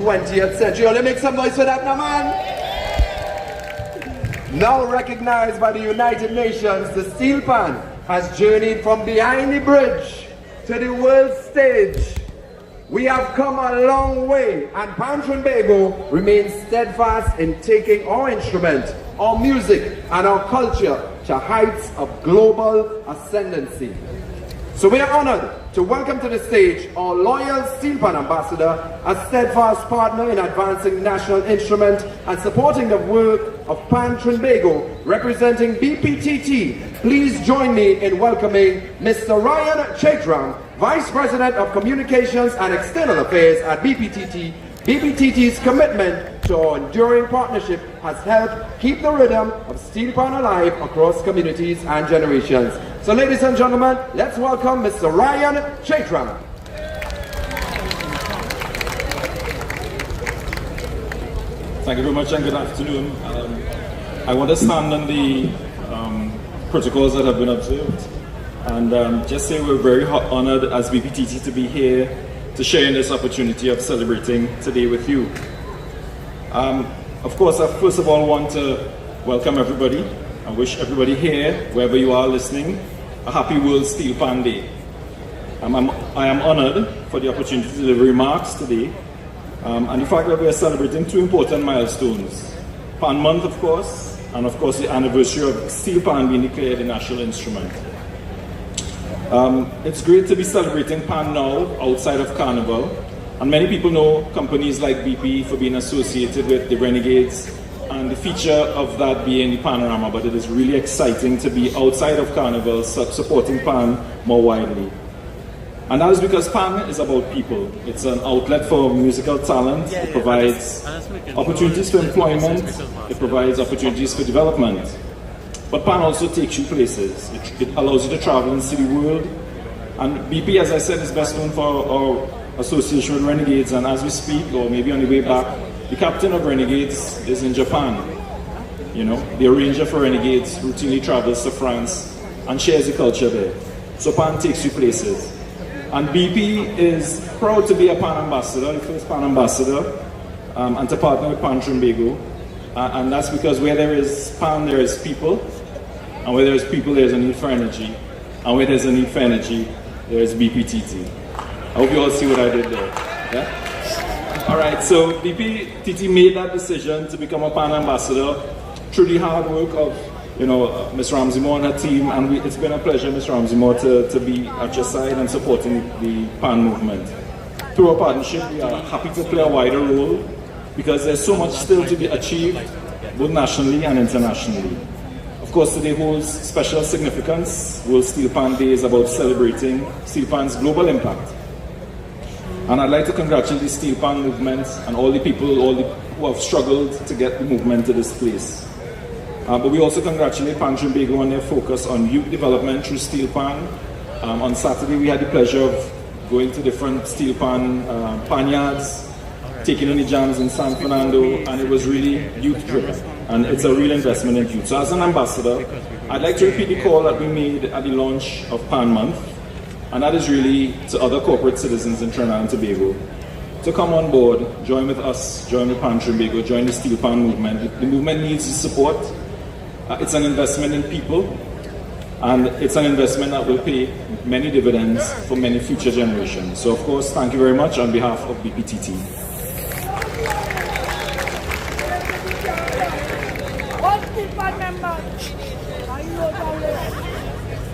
20th century. Only make some noise for that now, man. Now recognized by the United Nations, the Steelpan has journeyed from behind the bridge to the world stage. We have come a long way, and Pan Trinbago remains steadfast in taking our instrument, our music, and our culture to heights of global ascendancy. So we are honored to welcome to the stage our loyal Steelpan ambassador, a steadfast partner in advancing national instrument and supporting the work of Pan Trinbago, representing BPTT. Please join me in welcoming Mr. Ryan Chaitram, Vice President of Communications and External Affairs at BPTT. BPTT's commitment to our enduring partnership has helped keep the rhythm of Steelpan alive across communities and generations. So ladies and gentlemen, let's welcome Mr. Ryan Chaitram. Thank you very much and good afternoon. I want to stand on the protocols that have been observed and just say we're very honored as BPTT to be here to share in this opportunity of celebrating today with you. Of course, I first of all want to welcome everybody and wish everybody here, wherever you are listening, a happy World Steelpan Day. I am honored for the opportunity to deliver remarks today and the fact that we are celebrating two important milestones. Pan Month, of course, and of course the anniversary of Steelpan being declared a national instrument. It's great to be celebrating Pan now outside of Carnival, and many people know companies like BP for being associated with the Renegades and the feature of that being the panorama, but it is really exciting to be outside of Carnival supporting Pan more widely. And that is because Pan is about people. It's an outlet for musical talent. It provides opportunities for employment. It provides opportunities for development. But Pan also takes you places. It allows you to travel and see the world. And BP, as I said, is best known for our association with Renegades. And as we speak, or maybe on the way back, the captain of Renegades is in Japan. You know, the arranger for Renegades routinely travels to France and shares the culture there. So Pan takes you places. And BP is proud to be a Pan ambassador, the first Pan ambassador, and to partner with Pan Trinbago. And that's because where there is Pan, there is people. And where there is people, there is a need for energy. And where there is a need for energy, there is BPTT. I hope you all see what I did there. Yeah? All right, so BPTT made that decision to become a Pan ambassador through the hard work of, Ms. Ramsey Moore and her team. And it's been a pleasure, Ms. Ramsey Moore, to be at your side and supporting the Pan movement. Through our partnership, we are happy to play a wider role because there's so much still to be achieved, both nationally and internationally. Of course, today holds special significance. World Steelpan Day is about celebrating Steelpan's global impact. And I'd like to congratulate the Steelpan movement and all the people who have struggled to get the movement to this place. But we also congratulate Pan Trinbago on their focus on youth development through Steelpan. On Saturday, we had the pleasure of going to different Steelpan panyards, taking on the jams in San Fernando, and it was really youth-driven. And it's a real investment in youth. So as an ambassador, I'd like to repeat the call that we made at the launch of Pan Month, and that is really to other corporate citizens in Trinidad and Tobago to come on board, join with us, join with Pan Trinbago, join the Steelpan movement. The movement needs the support. It's an investment in people, and it's an investment that will pay many dividends for many future generations. So of course, thank you very much on behalf of BPTT.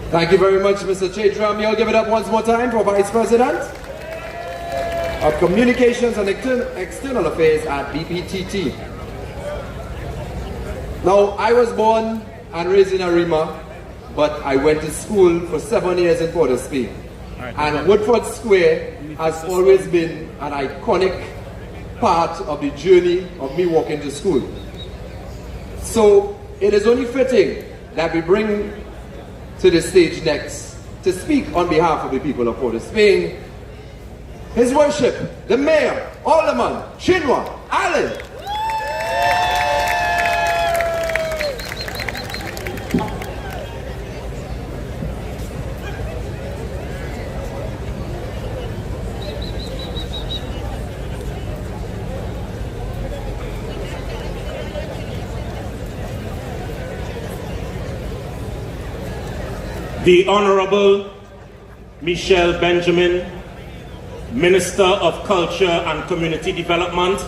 Thank you very much, Mr. Chaitram. You'll give it up once more time for Vice President of Communications and External Affairs at BPTT. Now, I was born and raised in Arima, but I went to school for 7 years in Port of Spain. And Woodford Square has always been an iconic part of the journey of me walking to school. So it is only fitting that we bring to the stage next to speak on behalf of the people of Port of Spain, His Worship, the Mayor, Alderman, Chinua, Allen. The Honorable Michelle Benjamin, Minister of Culture and Community Development,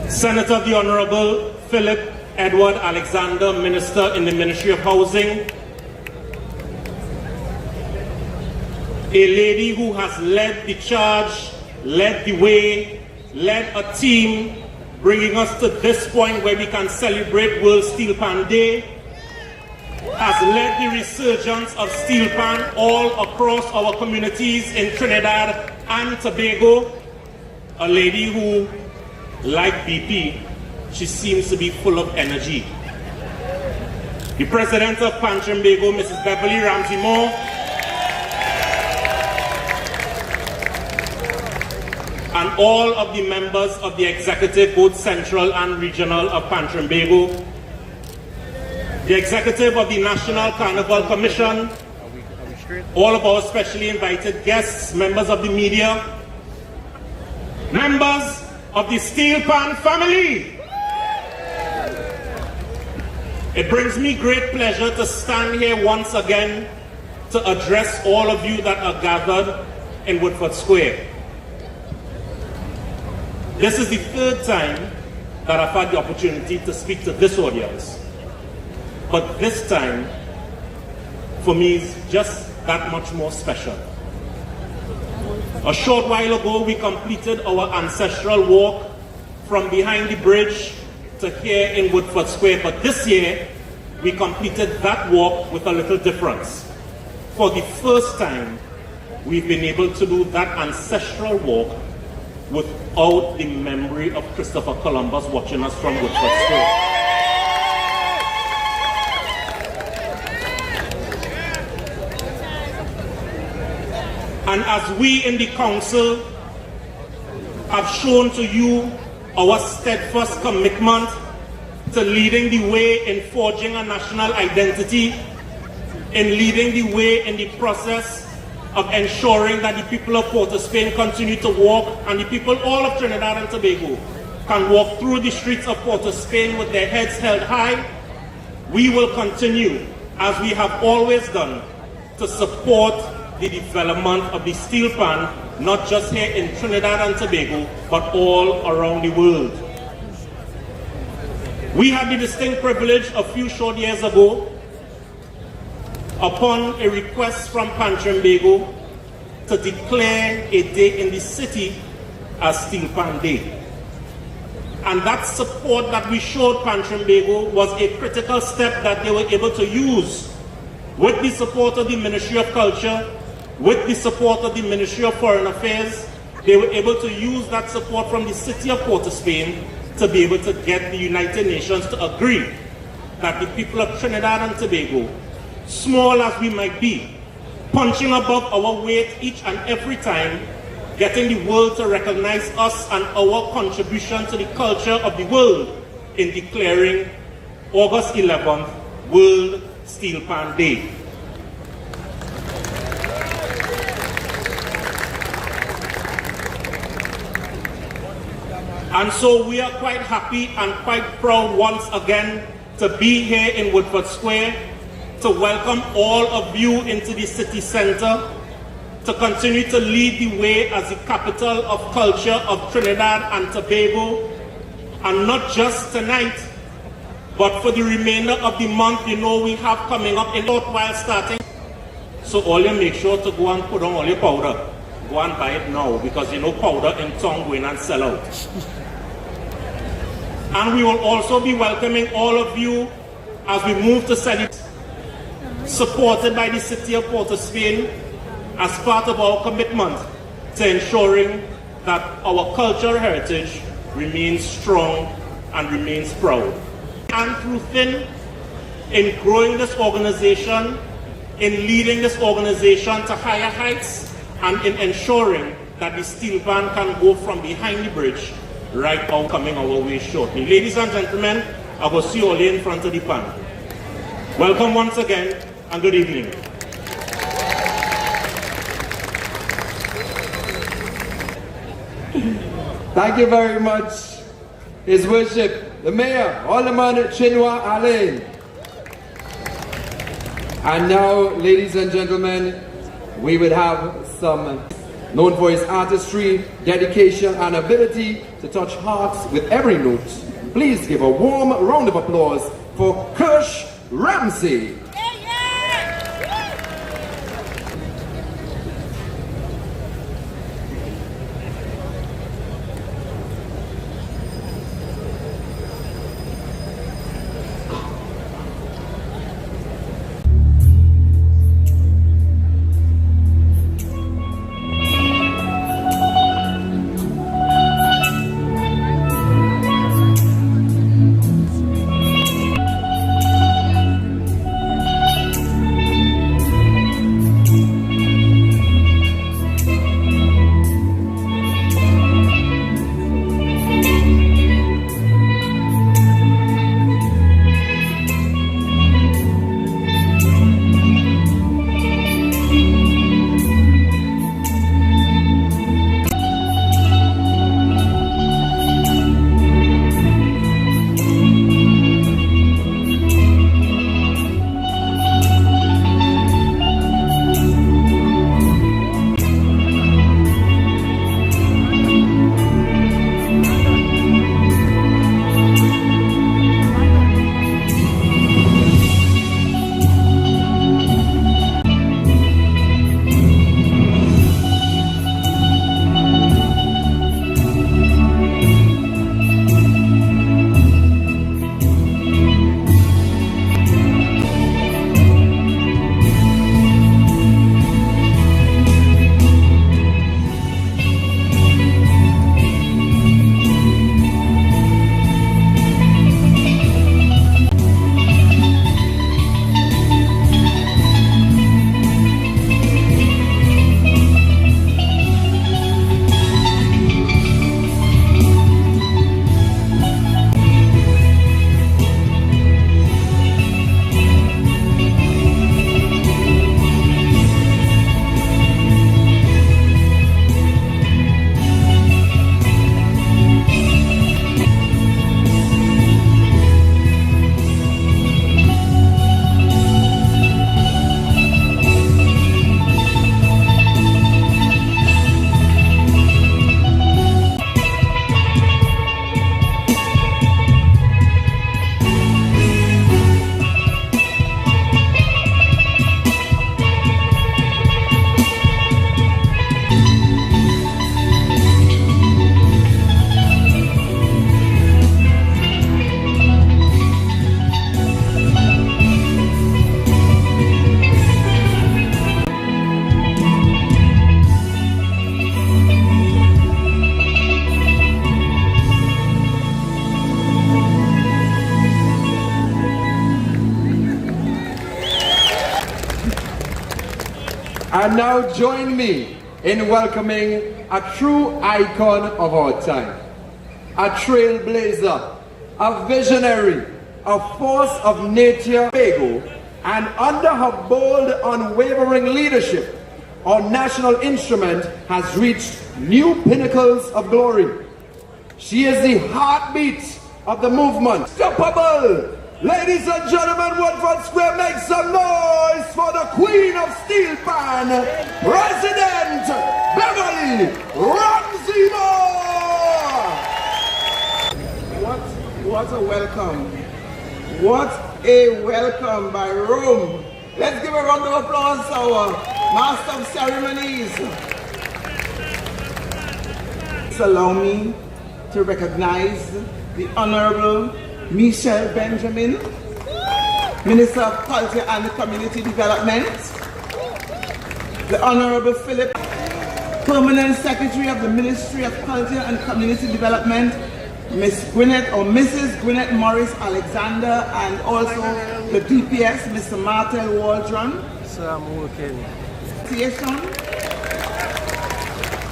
Senator the Honorable Philip Edward Alexander, Minister in the Ministry of Housing, a lady who has led the charge, led the way, led a team, bringing us to this point where we can celebrate World Steelpan Day, has led the resurgence of Steelpan all across our communities in Trinidad and Tobago, a lady who, like BP, she seems to be full of energy. The President of Pan Trimbago, Mrs. Beverly Ramsey Moore, and all of the members of the executive, both central and regional, of Pan Trimbago, the executive of the National Carnival Commission, all of our specially invited guests, members of the media, members of the Steelpan family. It brings me great pleasure to stand here once again to address all of you that are gathered in Woodford Square. This is the third time that I've had the opportunity to speak to this audience. But this time, for me, is just that much more special. A short while ago, we completed our ancestral walk from behind the bridge to here in Woodford Square. But this year, we completed that walk with a little difference. For the first time, we've been able to do that ancestral walk without the memory of Christopher Columbus watching us from Woodford Square. And as we in the council have shown to you our steadfast commitment to leading the way in forging a national identity, in leading the way in the process of ensuring that the people of Port of Spain continue to walk, and the people all of Trinidad and Tobago can walk through the streets of Port of Spain with their heads held high, we will continue, as we have always done, to support the development of the Steelpan, not just here in Trinidad and Tobago, but all around the world. We had the distinct privilege a few short years ago, upon a request from Pan Trimbago, to declare a day in the city as Steelpan Day. And that support that we showed Pan Trimbago was a critical step that they were able to use with the support of the Ministry of Culture, with the support of the Ministry of Foreign Affairs. They were able to use that support from the city of Port of Spain to be able to get the United Nations to agree that the people of Trinidad and Tobago, small as we might be, punching above our weight each and every time, getting the world to recognize us and our contribution to the culture of the world in declaring August 11th World Steelpan Day. And so we are quite happy and quite proud once again to be here in Woodford Square, to welcome all of you into the city center, to continue to lead the way as the capital of culture of Trinidad and Tobago, and not just tonight, but for the remainder of the month. You know, we have coming up in short while starting. So all you make sure to go and put on all your powder. Go and buy it now, because you know powder in town going and sell out. And we will also be welcoming all of you as we move to celebrate, supported by the city of Port of Spain, as part of our commitment to ensuring that our cultural heritage remains strong and remains proud. And through thin, in growing this organization, in leading this organization to higher heights, and in ensuring that the Steelpan can go from behind the bridge right out coming our way shortly. Ladies and gentlemen, I will see you all in front of the pan. Welcome once again, and good evening. Thank you very much, His Worship, the Mayor, Alderman Chinua Alain. And now, ladies and gentlemen, we will have some known for his artistry, dedication, and ability to touch hearts with every note. Please give a warm round of applause for Kirsch Ramsey. And now join me in welcoming a true icon of our time, a trailblazer, a visionary, a force of nature, and under her bold, unwavering leadership, our national instrument has reached new pinnacles of glory. She is the heartbeat of the movement. Unstoppable! Ladies and gentlemen, Woodford Square, make some noise for the Queen of Steelpan, President Beverly Ramsey Moore! What a welcome. What a welcome by Rome. Let's give a round of applause to our Master of Ceremonies. Please allow me to recognize the Honorable Michelle Benjamin, Minister of Culture and Community Development, the Honorable Philip, Permanent Secretary of the Ministry of Culture and Community Development, Miss Gwyneth or Mrs. Gwyneth Morris Alexander, and also the DPS, Mr. Martel Waldron. Sir, I'm working.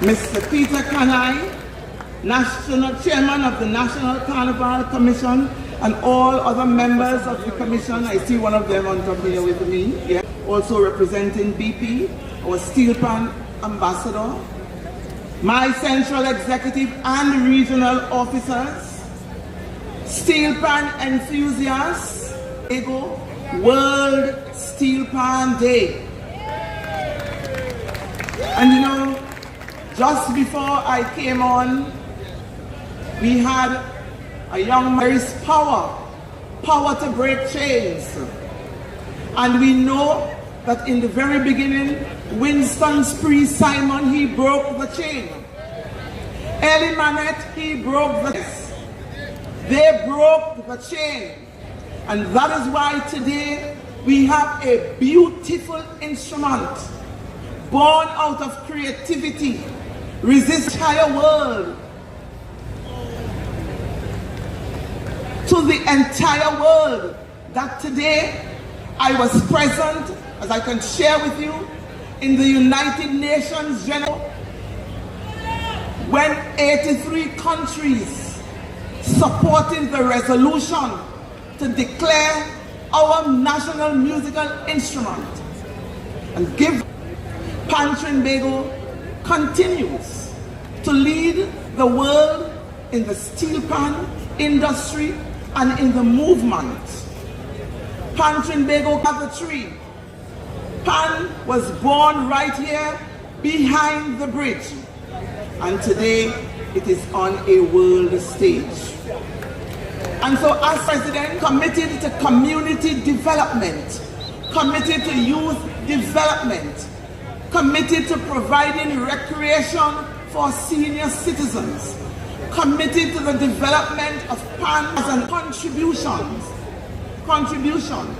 Mr. Peter Kanai, National Chairman of the National Carnival Commission, and all other members of the Commission. I see one of them on top here with me. Yeah. Also representing BP, our Steelpan Ambassador, my Central Executive and Regional Officers, Steelpan enthusiasts, World Steelpan Day. And you know, just before I came on, we had a young man. There is power to break chains. And we know that in the very beginning, Winston Spree Simon, he broke the chain. Ellie Manette, he broke the chain. They broke the chain. And that is why today we have a beautiful instrument born out of creativity, resist the entire world. To the entire world, that today I was present, as I can share with you, in the United Nations General, when 83 countries supporting the resolution to declare our national musical instrument and give. Pan Trinbago continues to lead the world in the steel pan industry and in the movement. Pan Trinbago at the tree. Pan was born right here behind the bridge, and today it is on a world stage. And so as president, committed to community development, committed to youth development, committed to providing recreation for senior citizens, committed to the development of PAN and contribution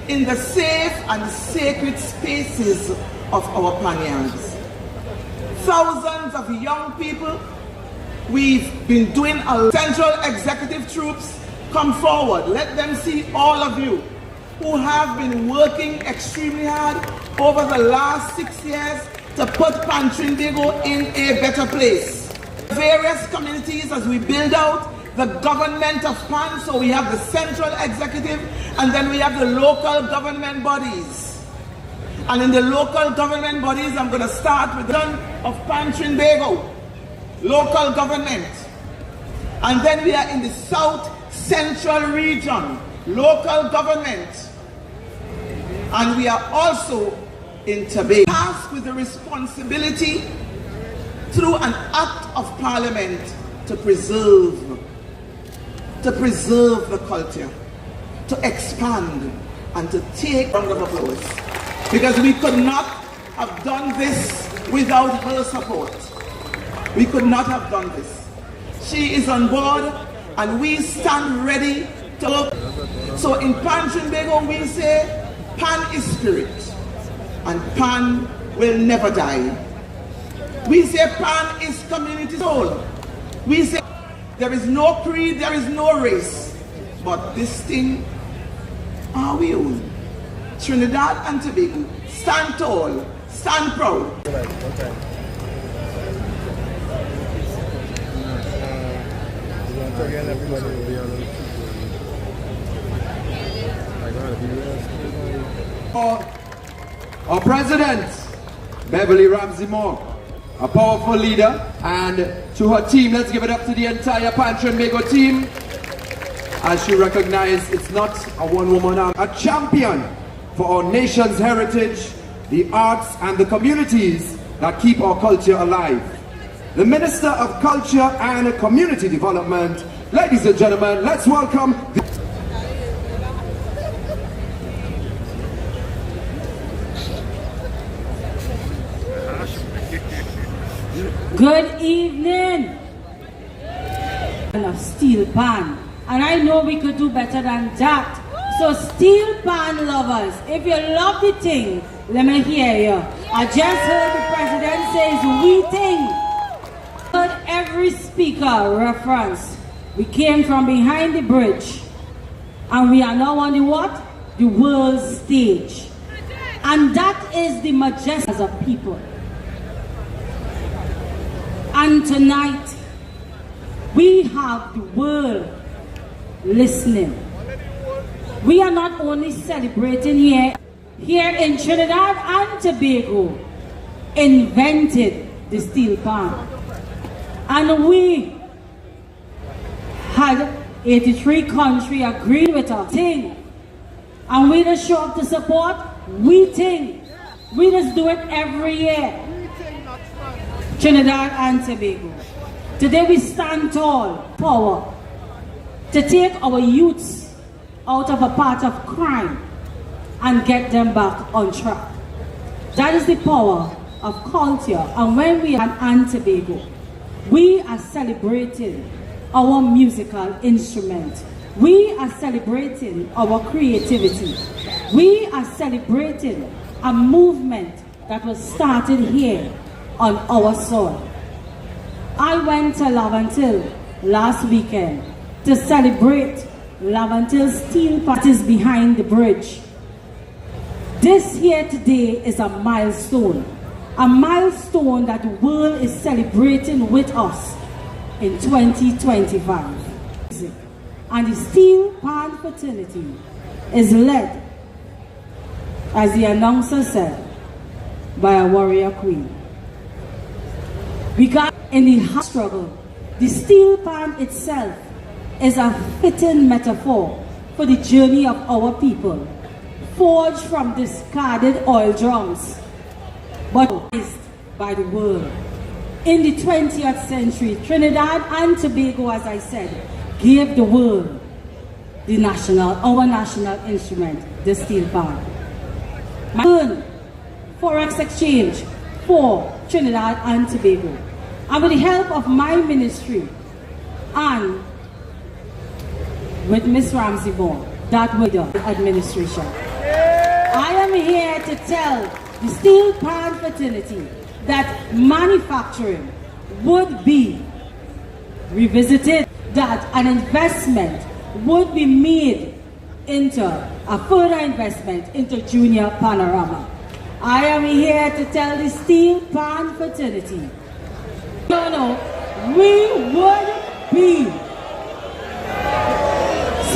in the safe and sacred spaces of our Panyans. Thousands of young people, we've been doing a central executive troops, come forward. Let them see all of you who have been working extremely hard over the last 6 years to put Pan Trinbago in a better place. Various communities as we build out the government of Pan, so we have the central executive and then we have the local government bodies. And in the local government bodies, I'm going to start with the of Pan Trinbago, local government. And then we are in the South Central region, local government. And we are also in Tobago, tasked with the responsibility through an act of parliament to preserve the culture, to expand and to take a round of applause. Because we could not have done this without her support. We could not have done this. She is on board and we stand ready to work. So in Pan Trinbago we say, Pan is spirit, and Pan will never die. We say Pan is community soul. We say there is no creed, there is no race, but this thing are we own. Trinidad and Tobago, stand tall, stand proud. Our president, Beverly Ramsey Moore, a powerful leader, and to her team, let's give it up to the entire Pan Trinbago team, as she recognized it's not a one-woman army, a champion for our nation's heritage, the arts and the communities that keep our culture alive. The Minister of Culture and Community Development, ladies and gentlemen, let's welcome Good evening of Steelpan, and I know we could do better than that. So Steelpan lovers, if you love the thing, let me hear you. I just heard the president says we thing. Heard every speaker reference. We came from behind the bridge, and we are now on the what? The world stage, and that is the majesty of people. And tonight, we have the world listening. We are not only celebrating here in Trinidad and Tobago, invented the steel pan. And we had 83 countries agree with us. Thing And we just show up to support. We think. We just do it every year. Trinidad and Tobago. Today we stand tall, power, to take our youths out of a path of crime and get them back on track. That is the power of culture. And when we are in Tobago, we are celebrating our musical instrument. We are celebrating our creativity. We are celebrating a movement that was started here on our soil. I went to Laventille last weekend to celebrate Laventille Steel Parties behind the bridge. This here today is a milestone that the world is celebrating with us in 2025. And the Steelpan fraternity is led, as the announcer said, by a warrior queen. We got in the hard struggle. The Steelpan itself is a fitting metaphor for the journey of our people, forged from discarded oil drums, but raised by the world. In the 20th century, Trinidad and Tobago, as I said, gave the world our national instrument, the Steelpan. Forex exchange for Trinidad and Tobago. And with the help of my ministry and with Miss Ramsey Bond, that was the administration. I am here to tell the Steelpan fraternity that manufacturing would be revisited, that an investment would be made into a further investment into Junior Panorama. I am here to tell the Steelpan fraternity, we would be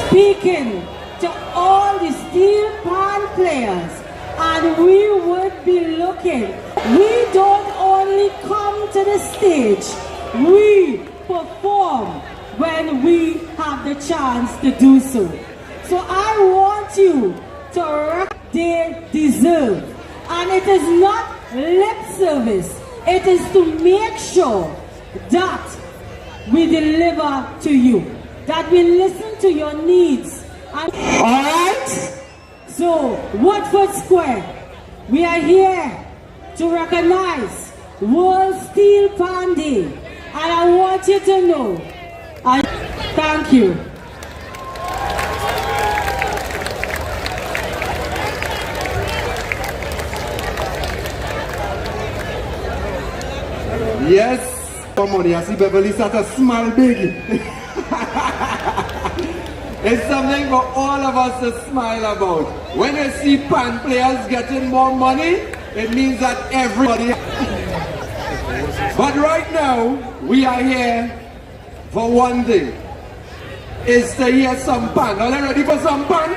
speaking to all the Steelpan players, and we would be looking. We don't only come to the stage, we perform when we have the chance to do so. So I want you to rock they deserve. And it is not lip service, it is to make sure that we deliver to you, that we listen to your needs. And alright? So, Woodford Square, we are here to recognize World Steelpan Day. And I want you to know, thank you. Yes, come on, I see Beverly start to smile big. It's something for all of us to smile about. When you see pan players getting more money, it means that everybody... But right now, we are here for one thing, is to hear some pan. Are you ready for some pan?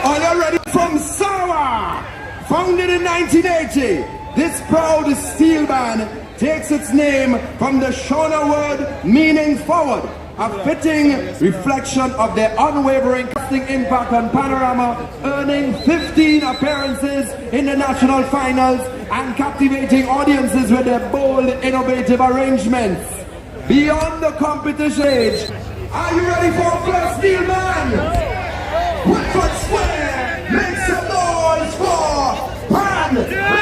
Are you ready? From Sawa, founded in 1980. This proud steel band takes its name from the Shona word meaning forward, a fitting reflection of their unwavering casting impact on Panorama, earning 15 appearances in the national finals and captivating audiences with their bold, innovative arrangements. Beyond the competition age, are you ready for a first steel band? Woodford Square, make some noise for Pan!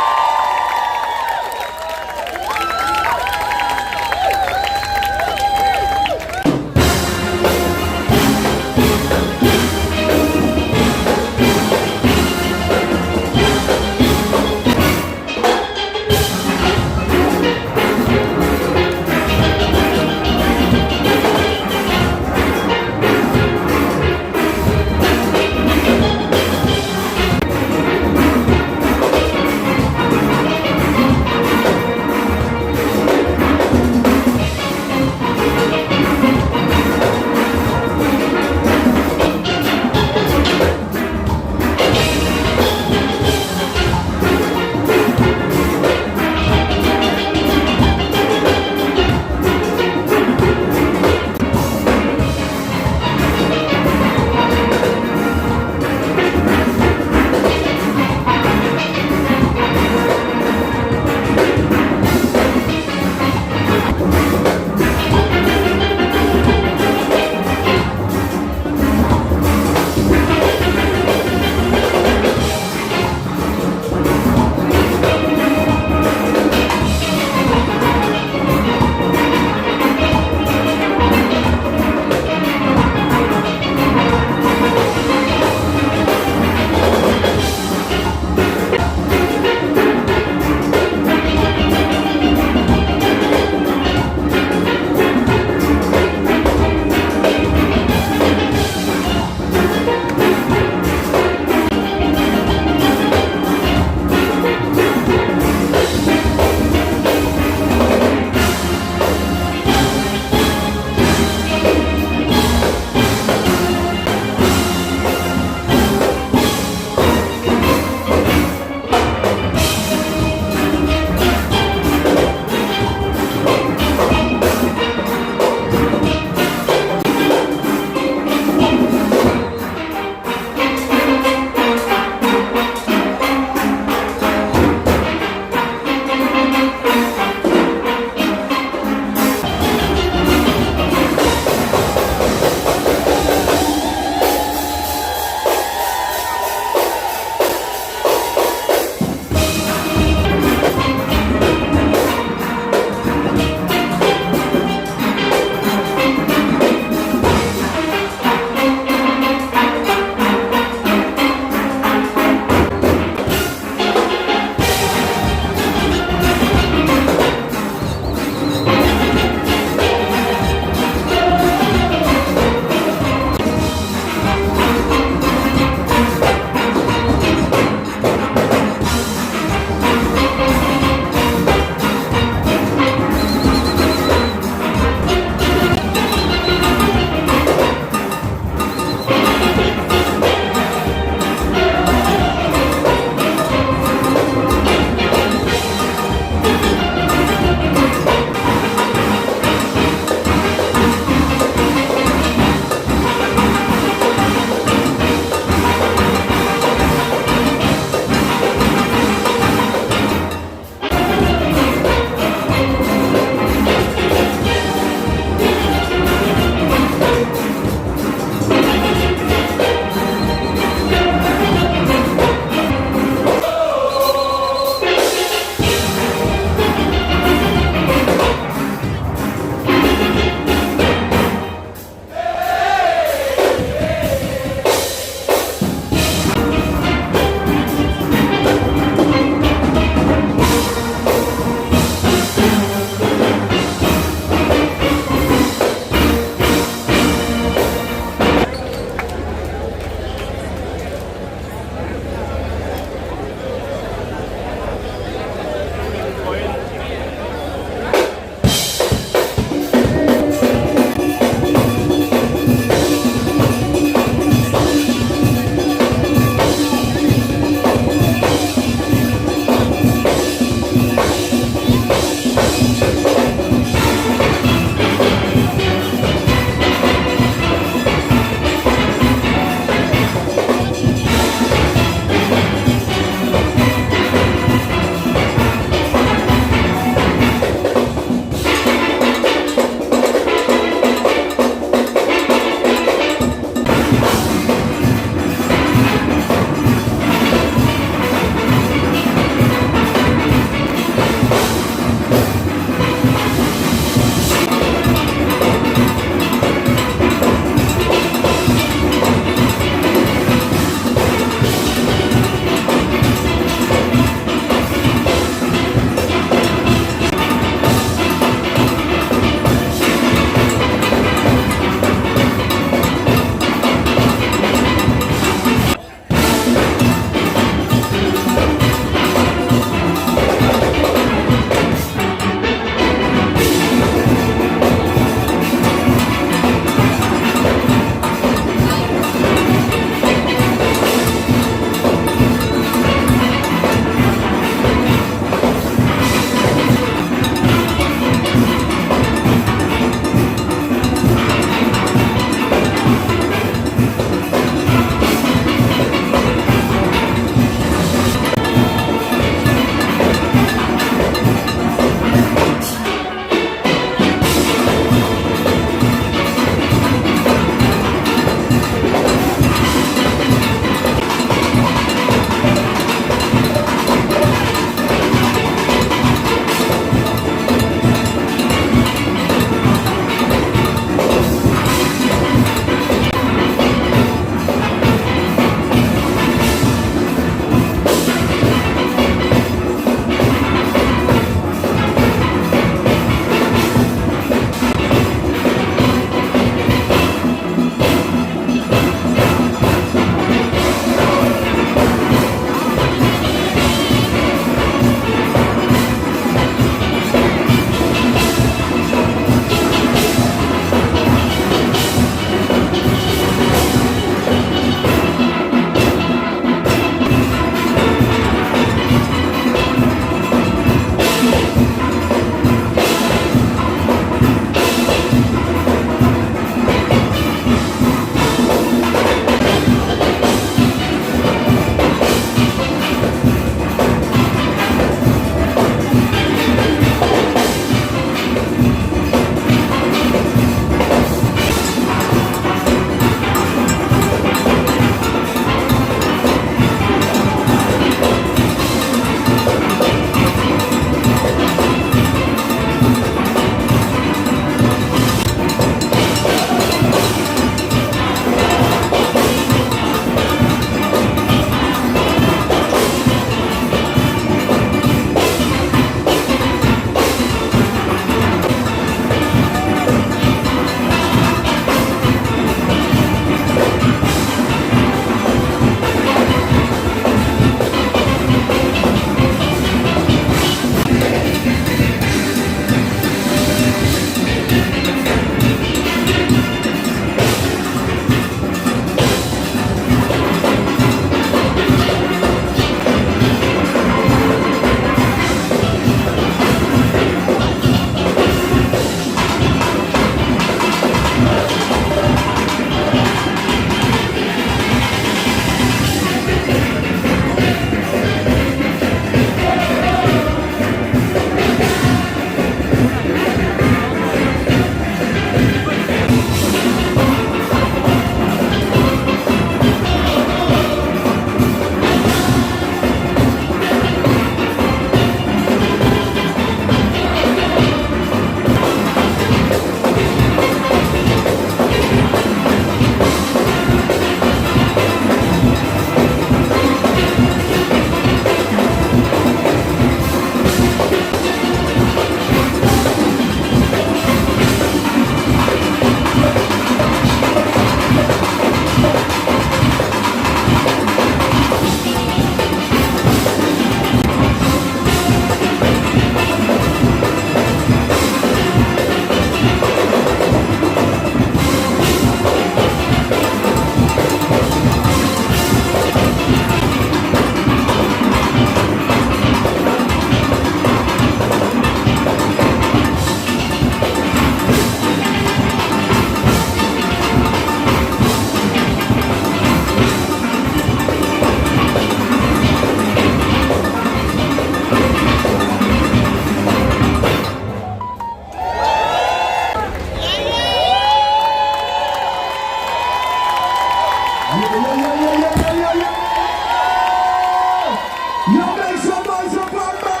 You make some noise for Bambi!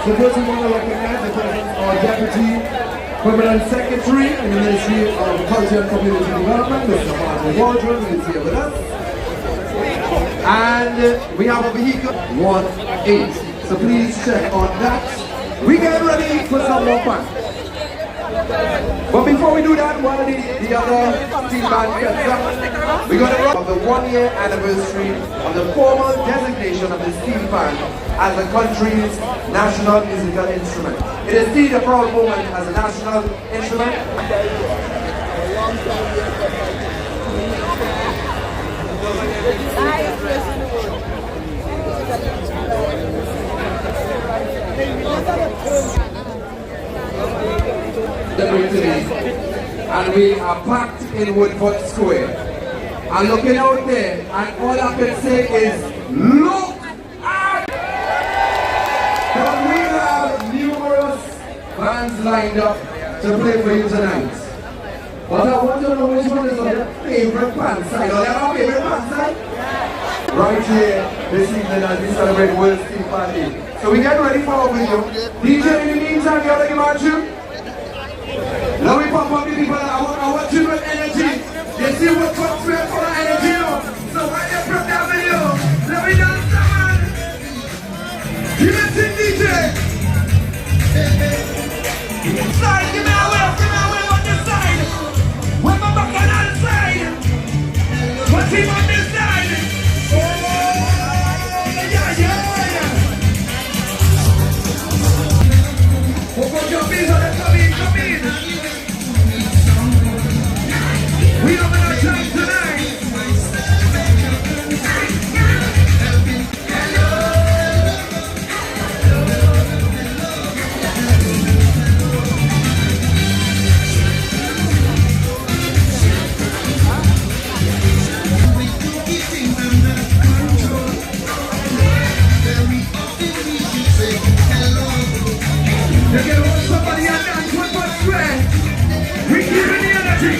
So first we want to recognize the presence of our Deputy Permanent Secretary in the Ministry of Culture and Community Development, Mr. Martin Waldron, who is here with us. And we have a vehicle 1-8. So please check on that. We get ready for some more fun. But before we do that, while the other steel band gets up, we're going to run the 1-year anniversary of the formal designation of the steel band as the country's national musical instrument. It is indeed a proud moment as a national instrument. And we are packed in Woodford Square. I'm looking out there, and all I can say is, look at! But we have numerous bands lined up to play for you tonight. But I want to know which one is your favorite band side. Do you have a favorite band side? Right here, this evening as we celebrate World Steel Band Day. So we get ready for our video. DJ, in the meantime, you have to give out you. Now we pump up the people. I want you with energy. You see what comes with for energy. So when you prep that video, let me dance someone. You listen, DJ. Side, give me a wave on this side. When my back on the side. What's him on this side? Oh, yeah. Put your feet on it, come in. We have enough time tonight. You can hold somebody and dance with my friend. We keep in the energy.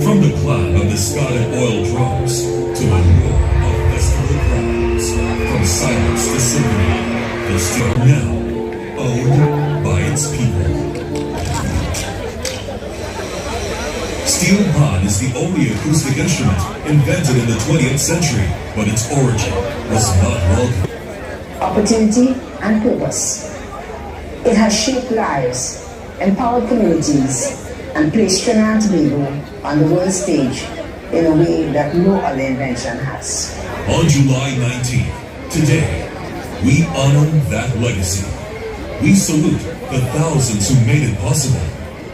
From the cloud of the scarlet oil drums to the roar of festival crowds, from silence to symphony, the still now owned by its people. Steelpan is the only acoustic instrument invented in the 20th century, but its origin was not welcome. Opportunity and purpose. It has shaped lives, empowered communities, and placed Trinidad and Tobago on the world stage in a way that no other invention has. On July 19th, today, we honor that legacy. We salute the thousands who made it possible,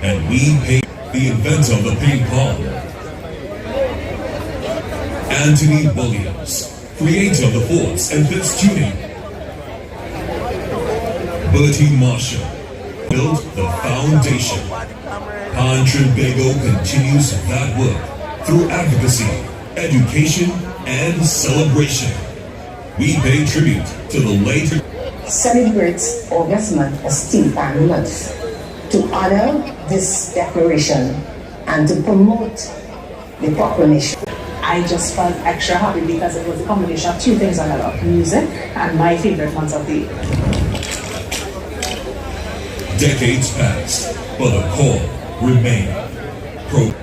and we pay the inventor of the ping pong, Anthony Williams, creator of the forts and fifth tuning, Bertie Marshall, built the foundation. Pan Trinbago continues that work through advocacy, education, and celebration. We pay tribute to the late Celebrates August month as Steelpan Month to honor this declaration and to promote the proclamation. I just felt extra happy because it was a combination of two things I love: music and my favorite month of the year. decades passed, but the core remained.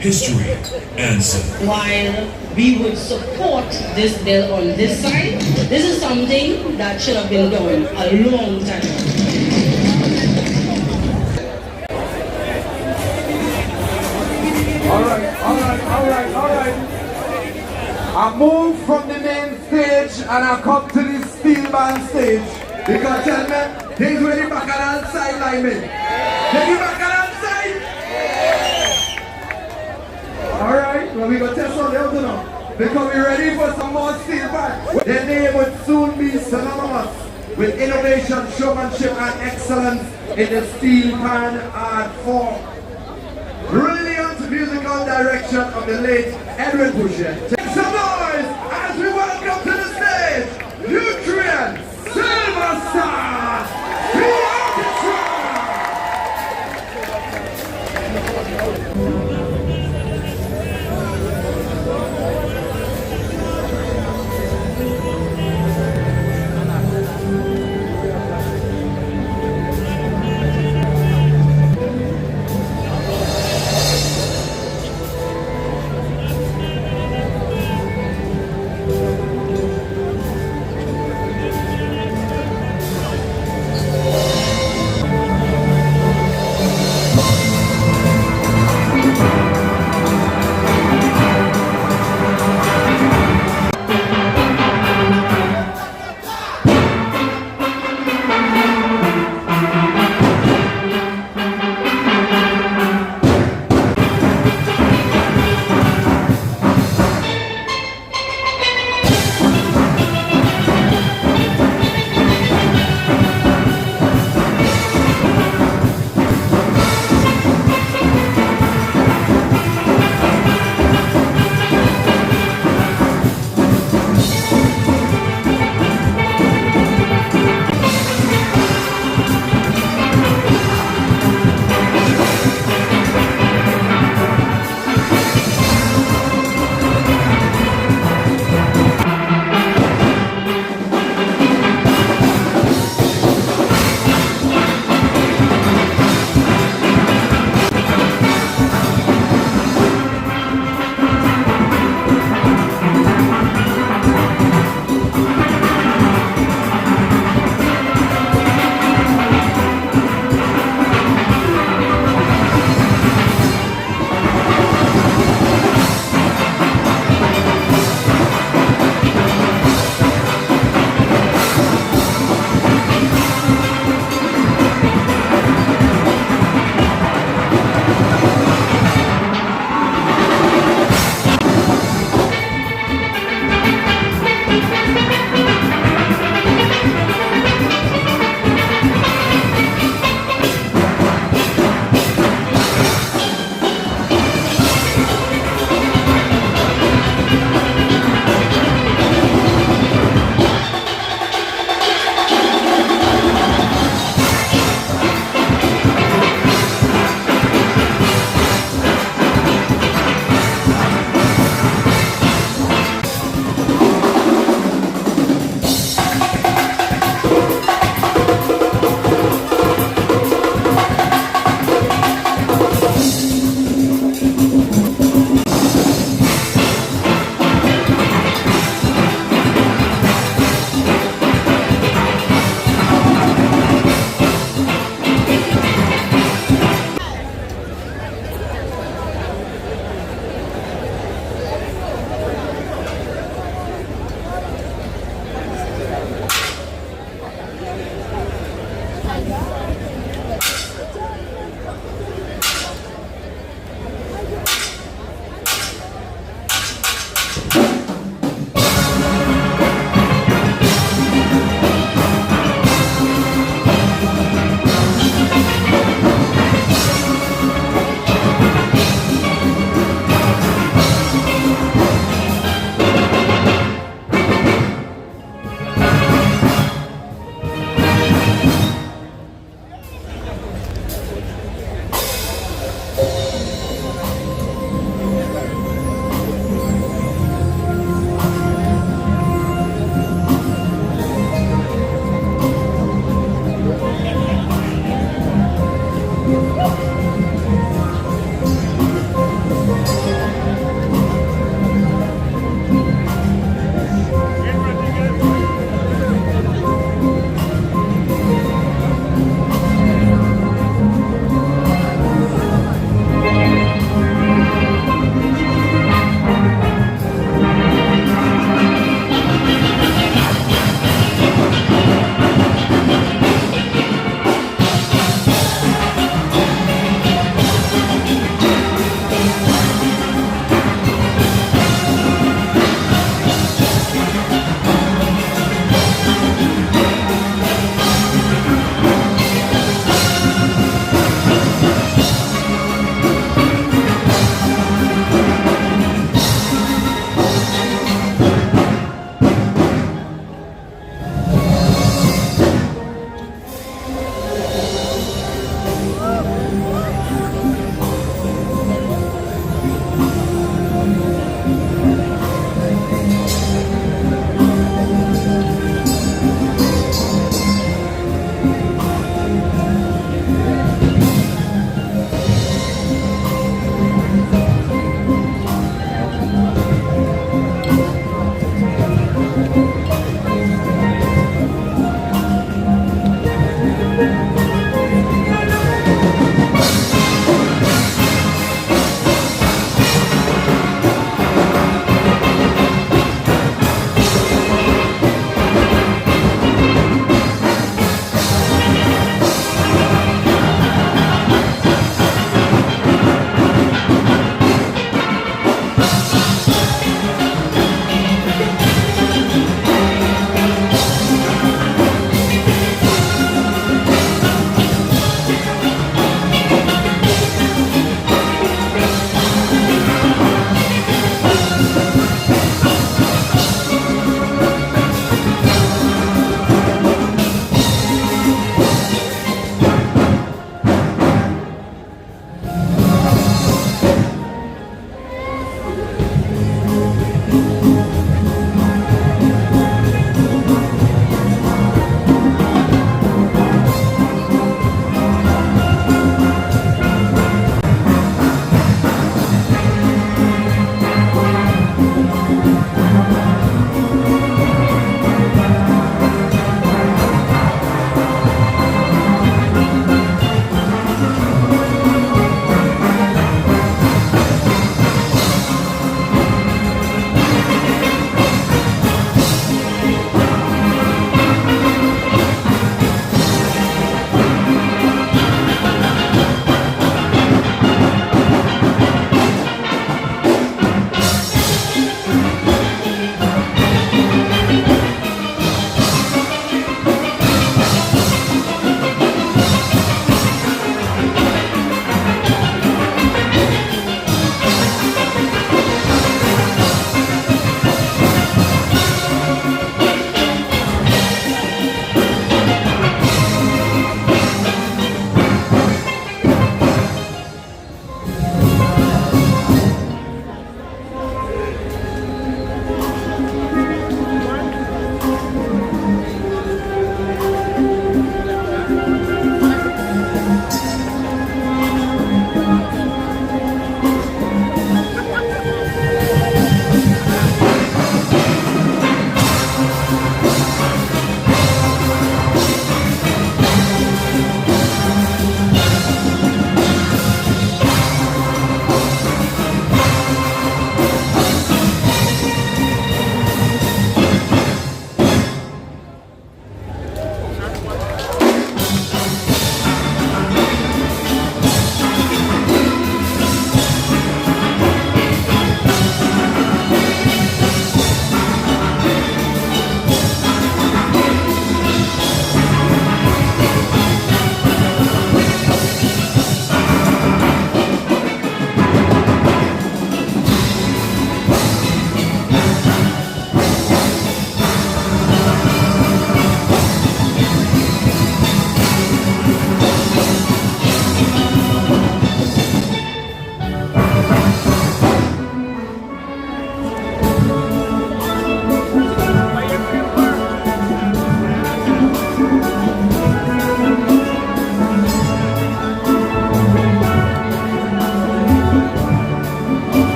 History answer. While we would support this bill on this side, this is something that should have been done a long time ago. All right. I move from the main stage and I come to the steel band stage because tell me, things really back on sideline, man. Take it back on side. All right, well we gonna test on them now because we're ready for some more steel band. Their name would soon be synonymous with innovation, showmanship, and excellence in the steel pan art form. Brilliant musical direction of the late Edwin Boucher. Make some noise as we welcome to the stage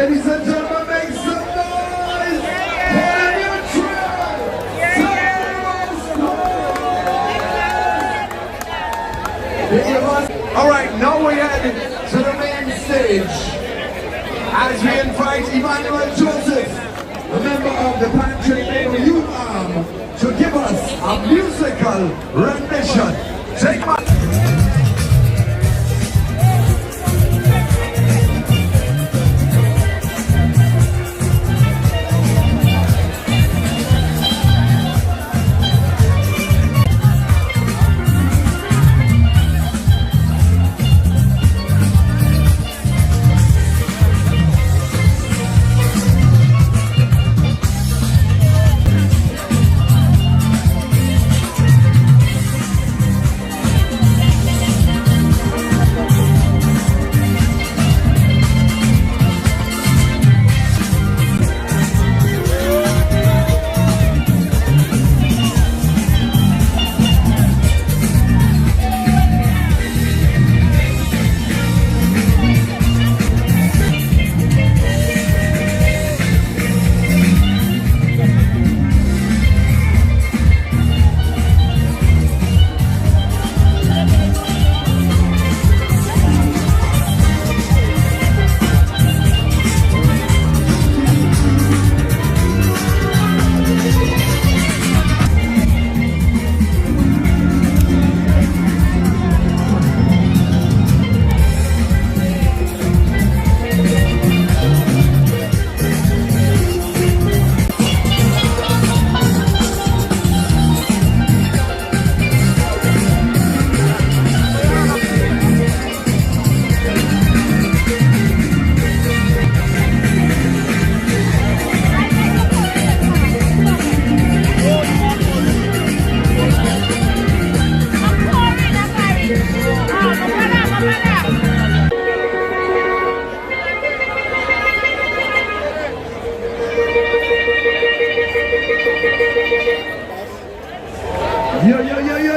Ladies and gentlemen, make some noise for the new trend. All right, now we're heading to the main stage as we invite Emmanuel Joseph, a member of the Pantry Baby Youth Arm, to give us a musical rendition. Take my...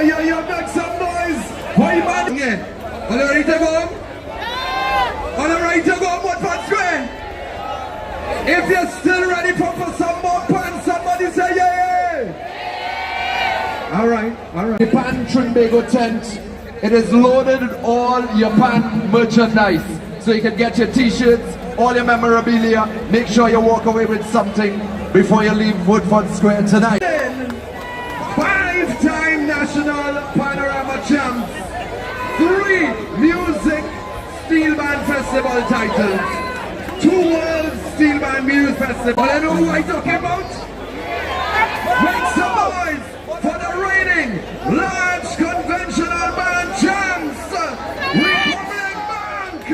Yo, make some noise! Why you man? Yeah. Are you ready to go? Are you ready to go on Woodford Square? If you're still ready for some more pants, somebody say yeah! Alright. The Pan Trinbago tent, it is loaded with all your pan merchandise. So you can get your t-shirts, all your memorabilia. Make sure you walk away with something before you leave Woodford Square tonight. Five-time national panorama champs, 3 music Steelpan festival titles, 2 world Steelpan music festival. You know who I'm talking about? Make some noise for the reigning large conventional band champs, Republic Bank.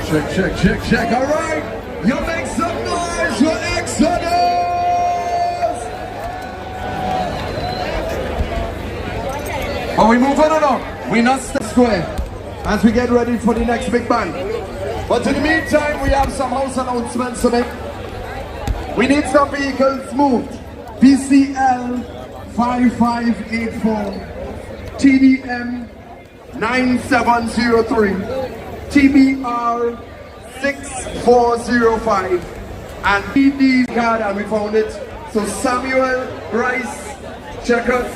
Check. All right. You make some noise for Exodus. Are we moving or no? We not stay square as we get ready for the next big band. But in the meantime, we have some house announcements to make. We need some vehicles moved. PCL 5584, TDM 9703, TBR 6405, and PD card, and we found it. So Samuel Bryce, check us.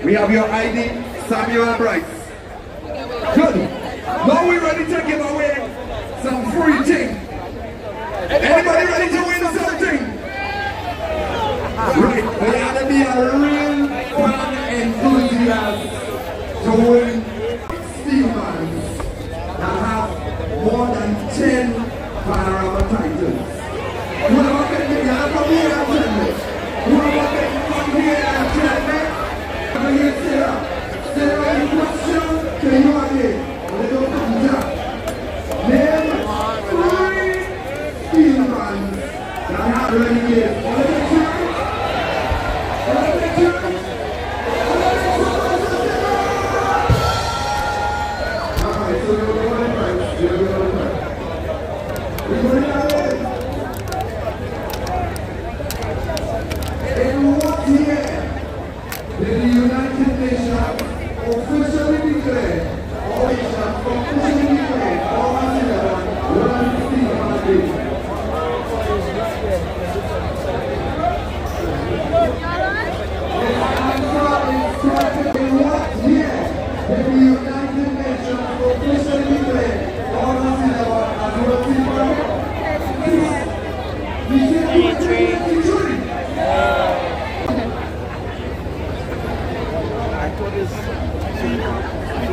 We have your ID, Samuel Bryce. Good. Now we're ready to give away some free thing. Anybody ready to win something? Right, we have to be a real fan enthusiast to win Steelpans that have more than 10 panorama titles. Whoever can get you from here and tell me. Whoever can come here and tell me. Come here, Sarah. Sarah, any question? Can you again? They don't come down. Name 3 Steelpans that have renegade.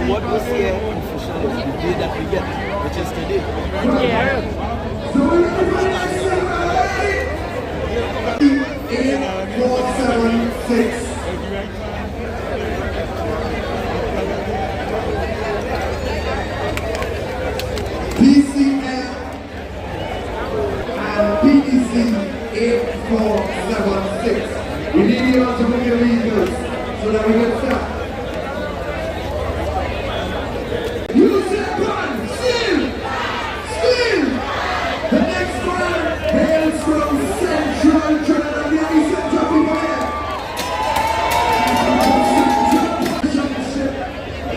What was here officially the day that we get, which is today. Yeah. 8476. PCF and PDC 8476. We need you all to move your vehicles so that we can start. The next one hails from Central Trinidad.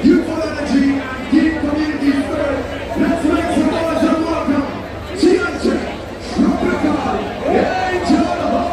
Youthful energy and deep community spirit. Let's make some noise and welcome Keynote Tropical Angel Hall.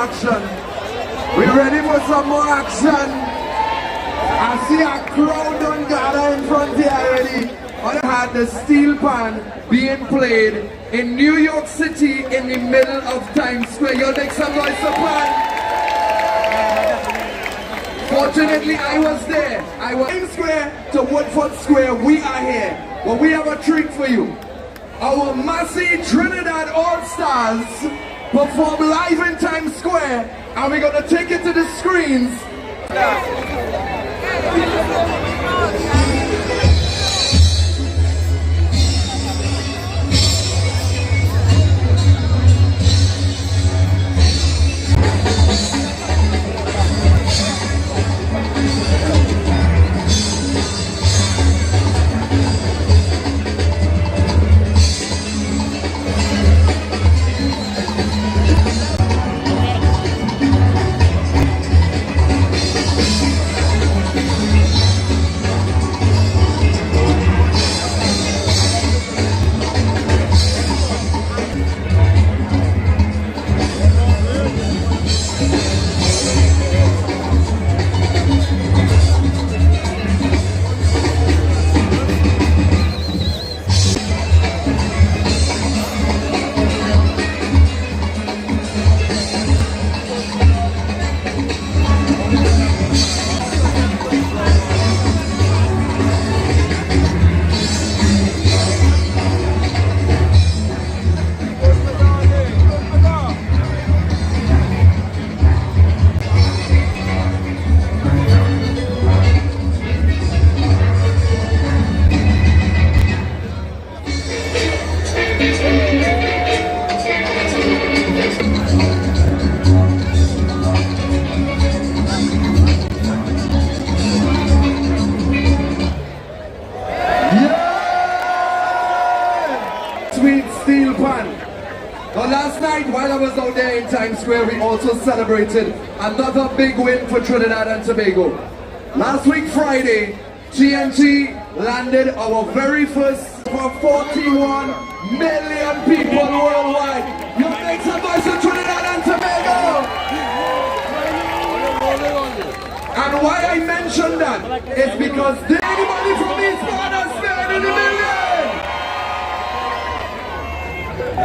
action? We ready for some more action? I see a crowd done gather in front here already. I had the Steelpan being played in New York City in the middle of Times Square. You'll make some noise for Pan. Fortunately, I was there. I was Times Square to Woodford Square. We are here. Well, we have a treat for you. Our Massey Trinidad All-Stars perform live in Times Square, and we're going to take it to the screens. Sweet Steelpan. Now last night while I was out there in Times Square, we also celebrated another big win for Trinidad and Tobago. Last week Friday, TNT landed our very first for 41 million people worldwide. You make some noise for Trinidad and Tobago. And why I mention that is because anybody from East Corner stand in the million.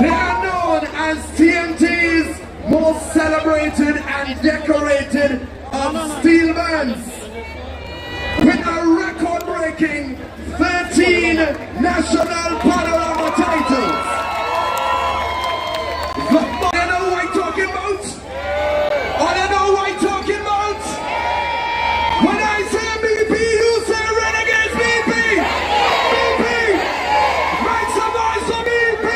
They are known as TNT's most celebrated and decorated of steel bands, with a record-breaking 13 national panorama titles. You know who I'm talking about? All you know who I'm talking about? When I say BP, you say Renegades BP! BP! Make some noise for BP!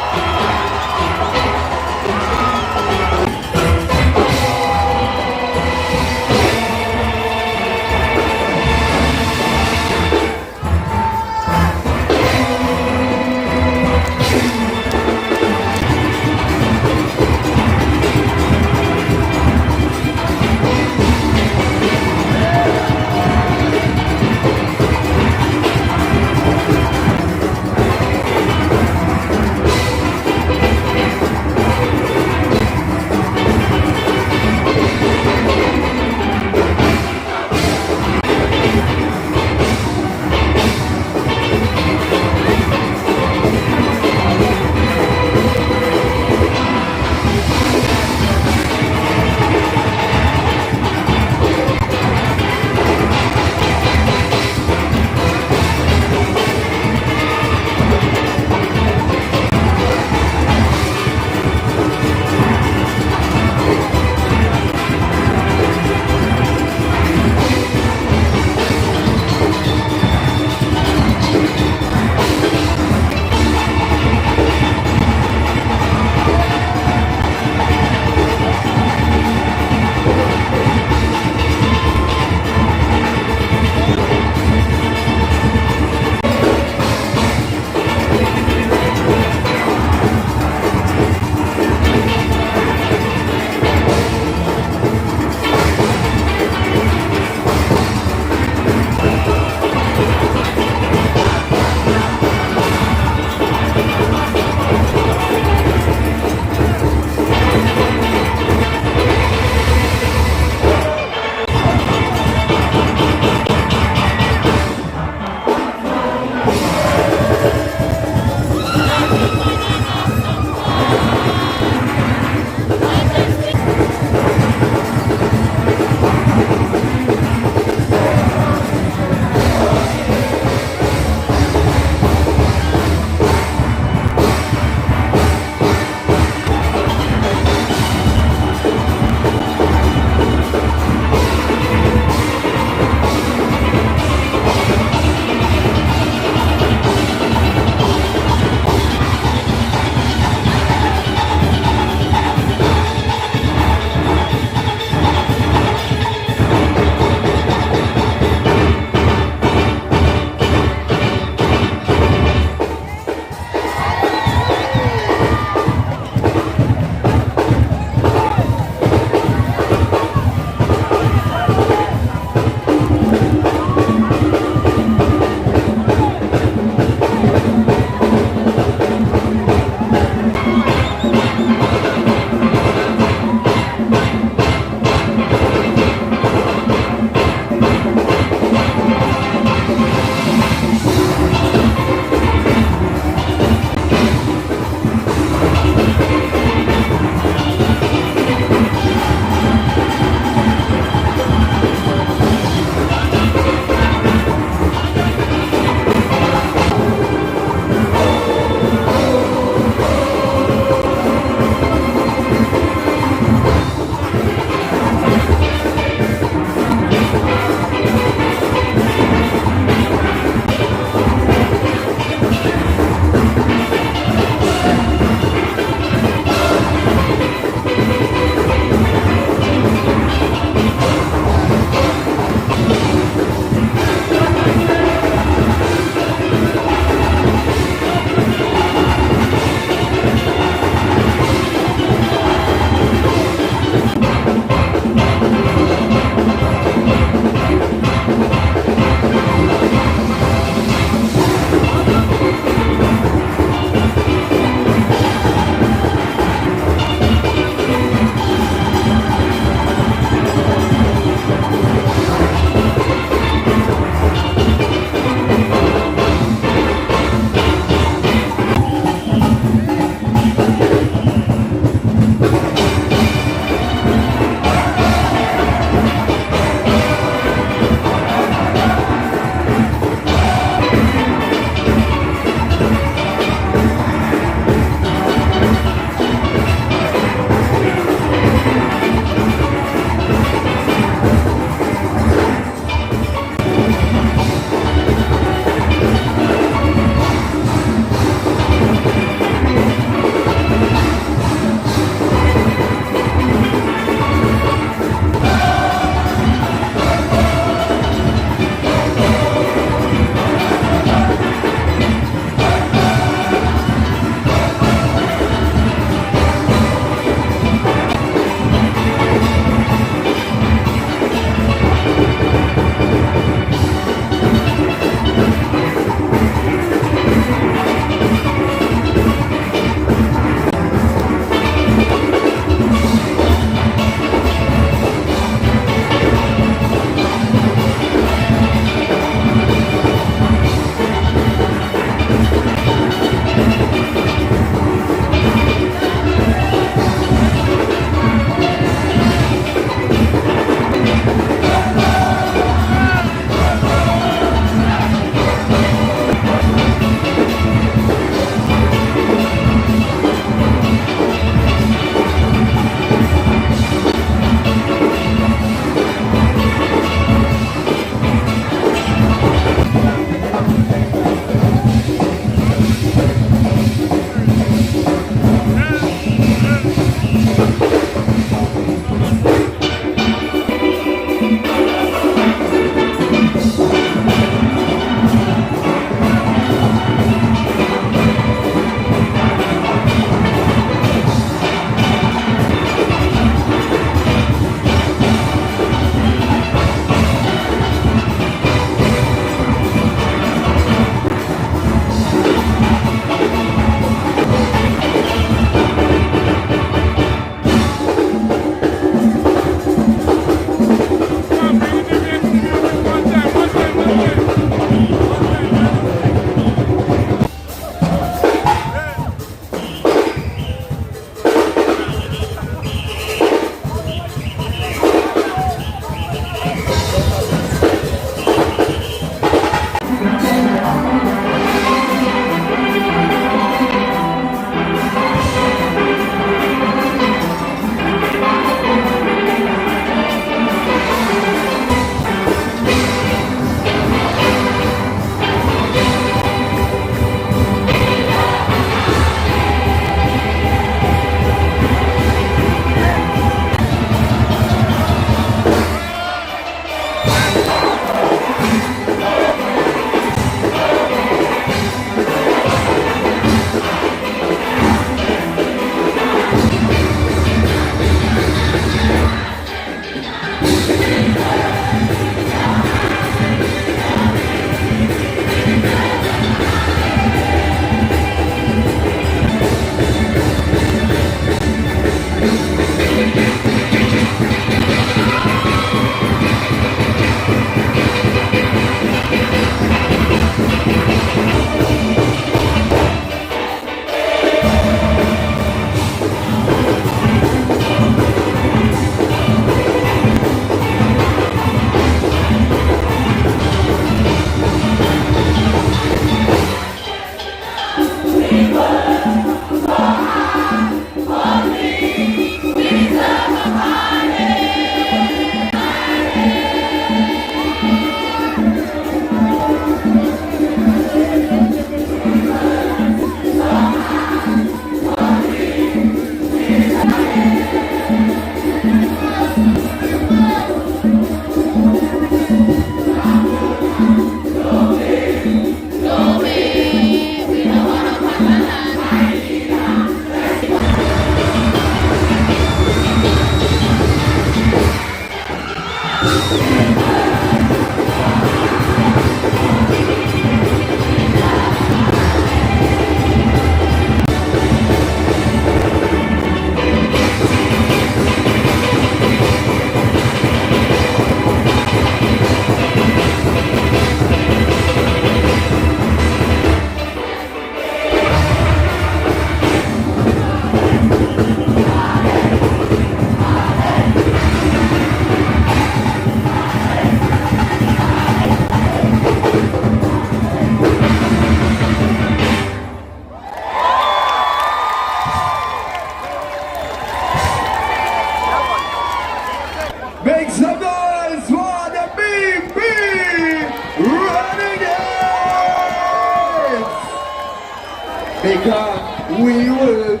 We work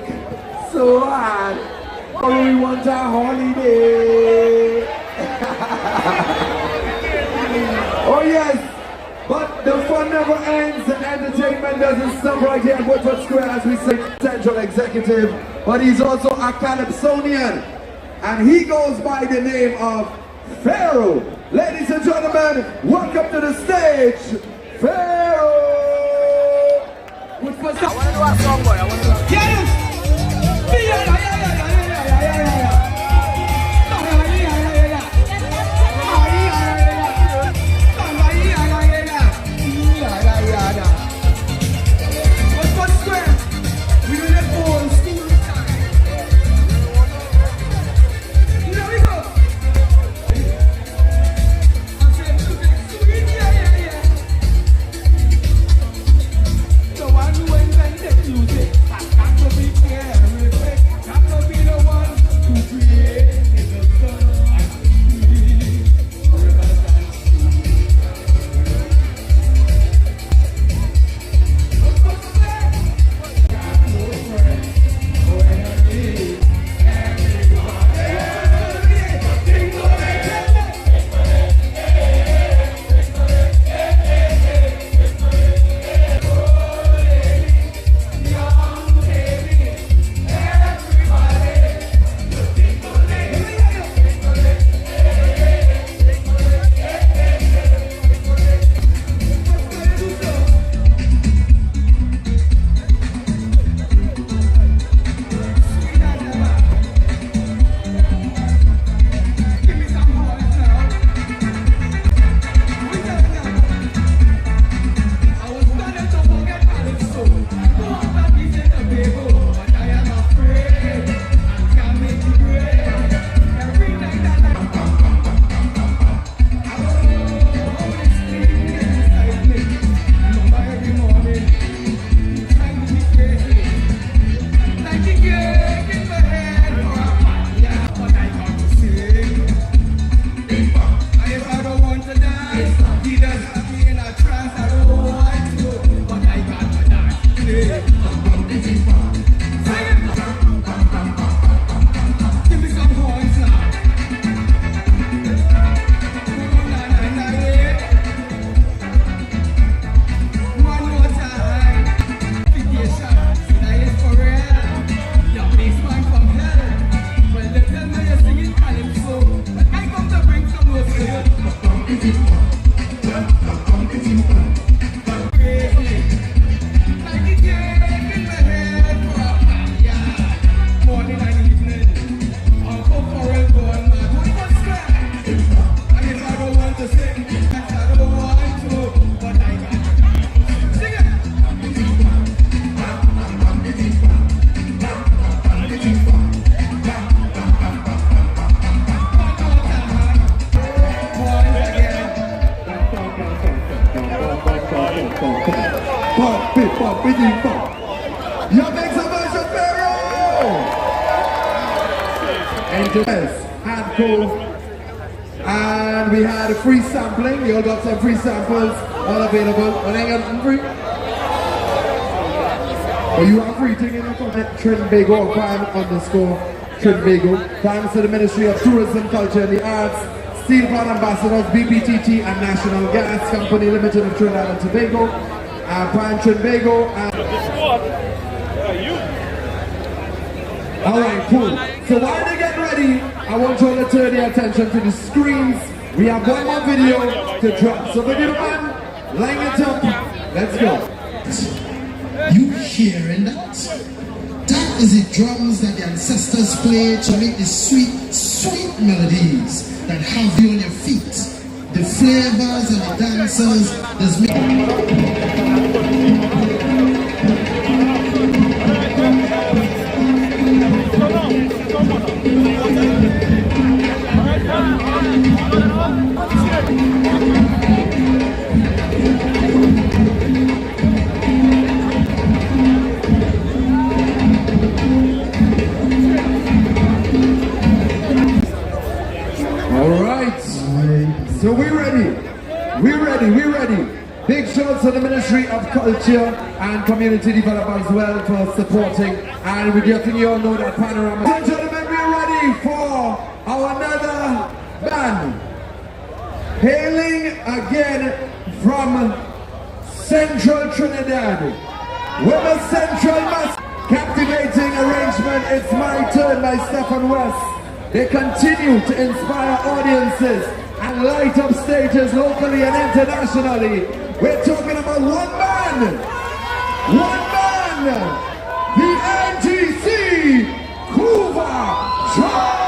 so hard, but we want a holiday. Oh yes, but the fun never ends. The entertainment doesn't stop right here at Woodford Square, as we say, Central Executive. But he's also a Calypsonian, and he goes by the name of Pharaoh. Ladies and gentlemen, welcome to the stage, Pharaoh. I want to do a song, boy. I want to do a song. Your next version, Pharaoh! And cool. And we had a free sampling. You all got some free samples all available. Are they got free? Oh, you are free. Take it at Trinbago, _Trinbago. Thanks to the Ministry of Tourism, Culture and the Arts, Steelpan Ambassadors, BPTT and National Gas Company Limited of Trinidad and Tobago, Pan Trinbago, and... Alright, cool. So while they get ready, I want you all to turn your attention to the screens. We have one more video to drop. So video man, line it up. Let's go. You hearing that? That is the drums that the ancestors played to make the sweet, sweet melodies that have you on your feet. The flavors and the dancers that's Alright, so we're ready. Big shouts to the Ministry of Culture and Community Development as well for supporting. And we definitely all know that panorama. Ladies and gentlemen, we're ready for our another band. Hailing again from Central Trinidad. With a Central Mass. Captivating arrangement, It's My Turn by Stephen West. They continue to inspire audiences and light up stages locally and internationally. We're talking about one man, the NGC Cuba Trilander.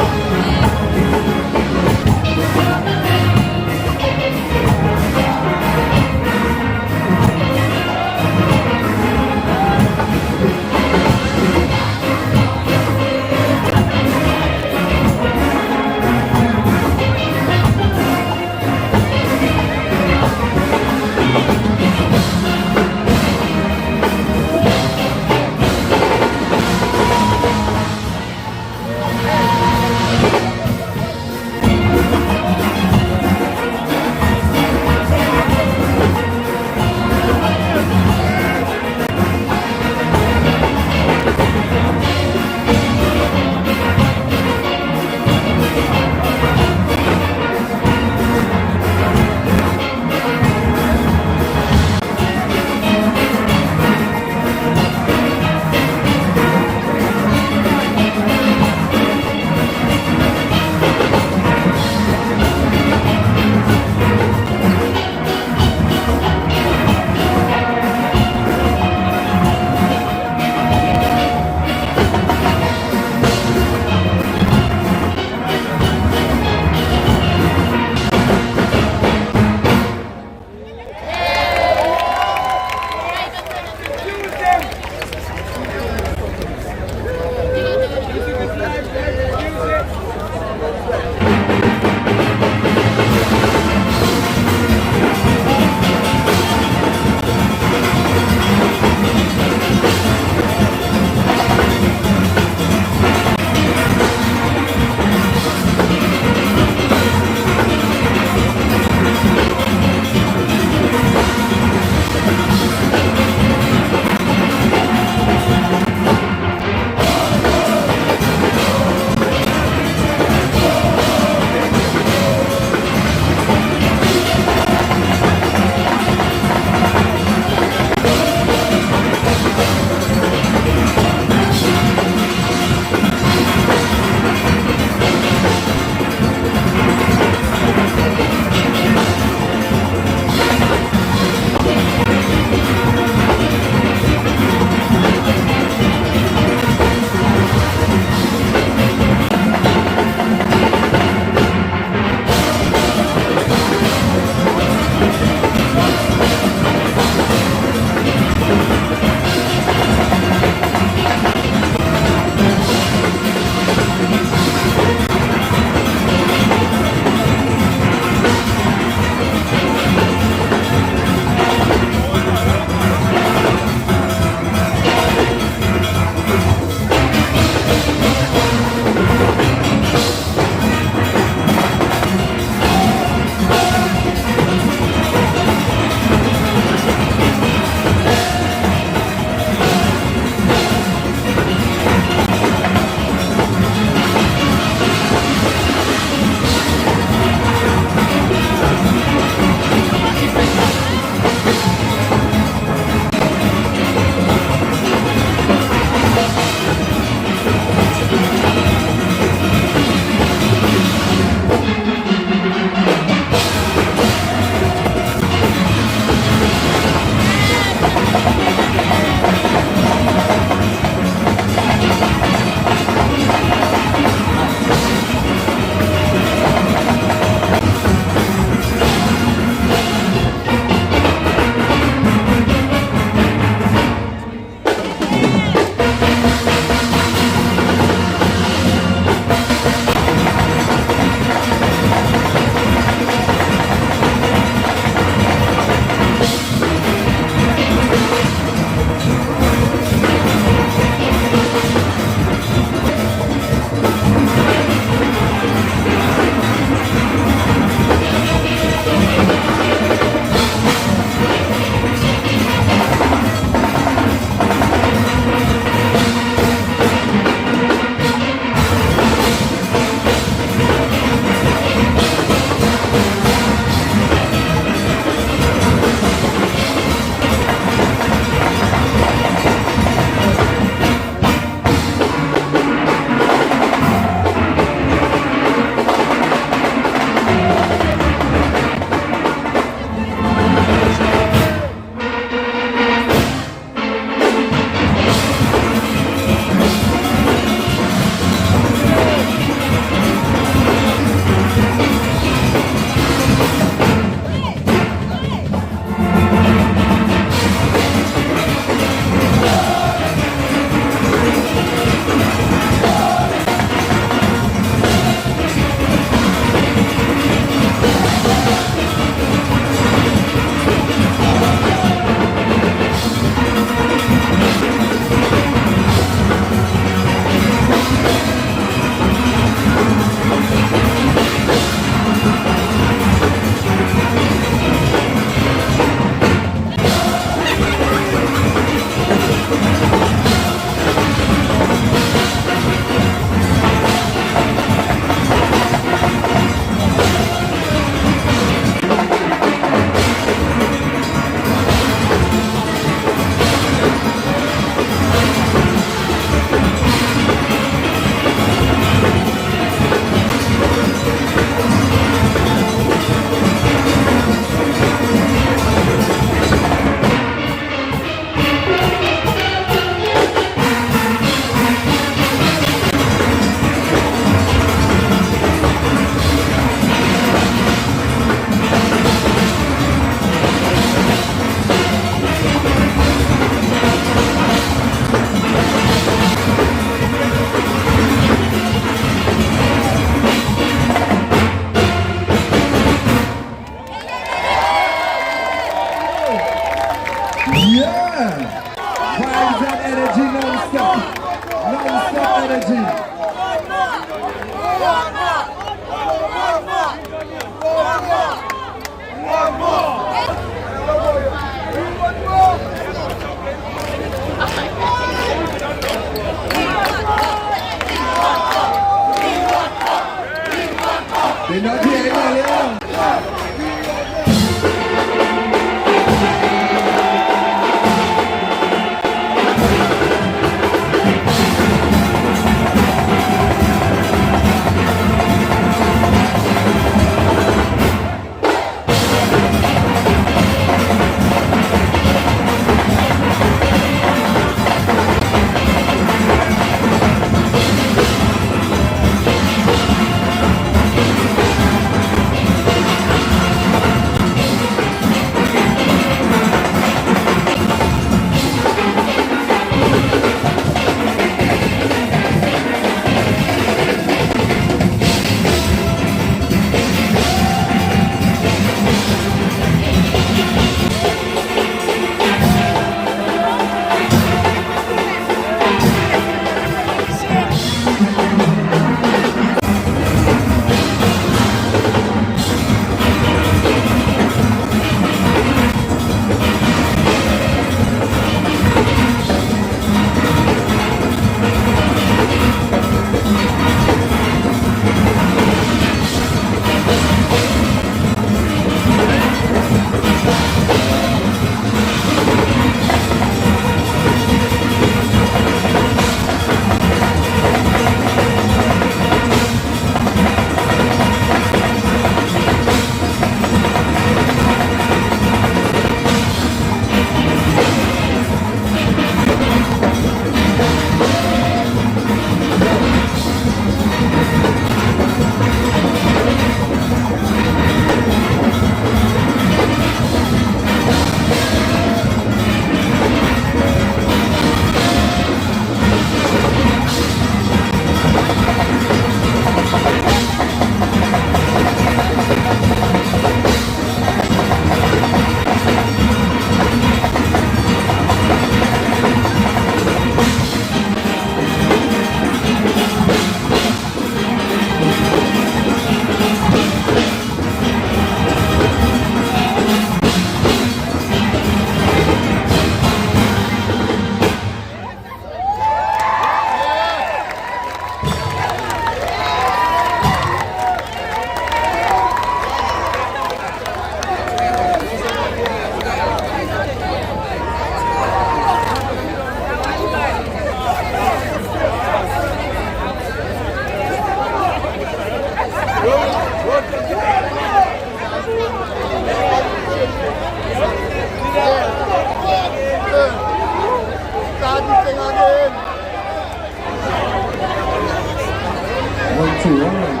2, all right.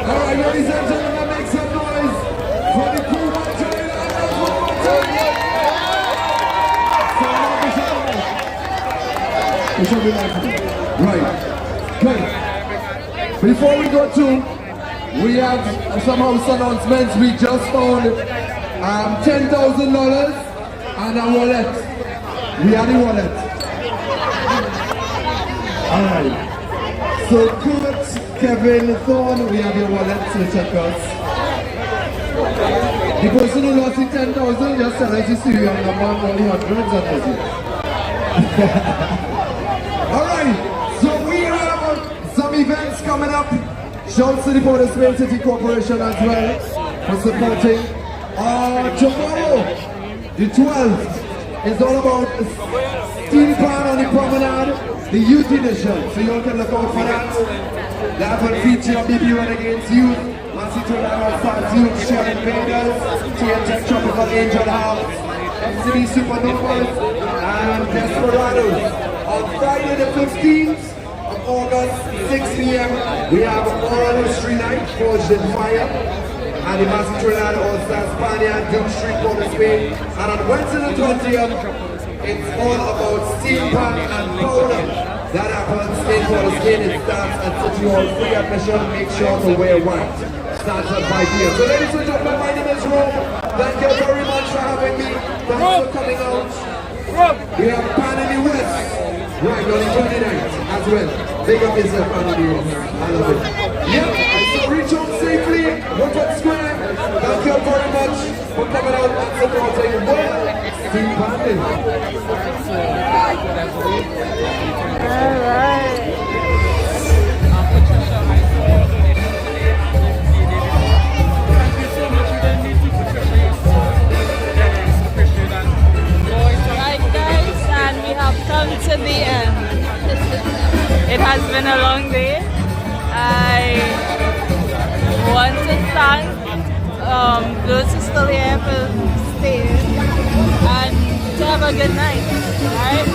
All right, ladies and gentlemen, make some noise for the crew one time. Right, good. Before we go to, we have some house announcements. We just found $10,000 and a wallet. We have the wallet. Alright. So Kurt, Kevin, Thorne, we have your wallet to check us. The person who lost the 10,000 just tell us to see you on the man only hundreds and thousands. Alright, so we have some events coming up. Shouts to the Port of Spain City Corporation as well for supporting. Tomorrow, the 12th, is all about Steelpan on the promenade, the youth edition. So you all can look out for that. That will feature BP Renegades Youth, Massey Trinidad Stars Youth, Shell Invaders, TNT Tropical Angel House, FCB Supernovas, and Desperados. On Friday the 15th of August, 6 p.m., we have Oral History Night, Forged in Fire, and the Massey Trinidad All-Stars Spaniard, Duke Street, Port of Spain. And on Wednesday the 20th, it's all about Steelpan and powder. That happens in Port of Spain. It starts at City Hall, free admission. Make sure to wear white. Starts at 5 p.m. So ladies and gentlemen, my name is Rob. Thank you very much for having me. Thanks for coming out. We have Pan in the West, right on the 29th as well. Big up yourself, Pan in the West. I love it. Yep, so reach home safely, Woodford Square. Thank you very much for coming out and supporting World Steelpan Day. Alright. Right guys, and we have come to the end. It has been a long day. I want to thank those who still here for staying and to have a good night. Alright?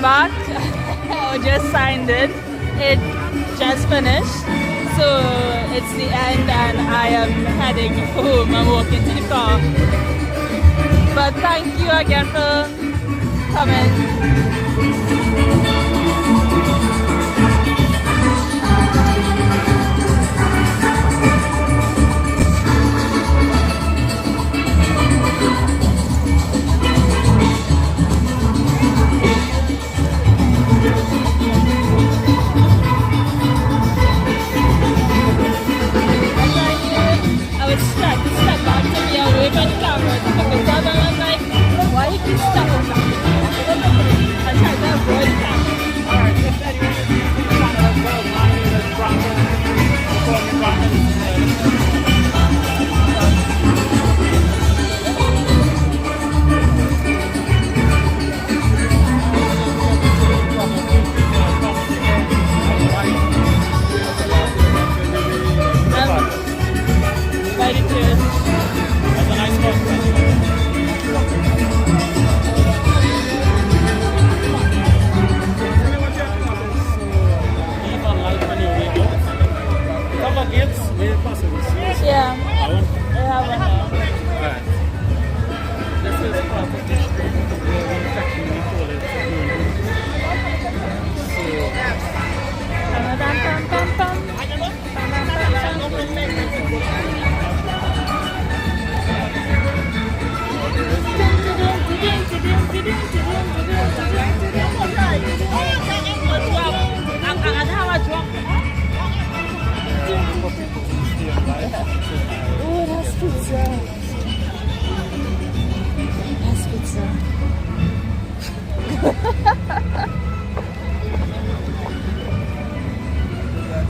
back or just signed it. It just finished, so it's the end and I am heading home. I'm walking to the car. But thank you again for coming.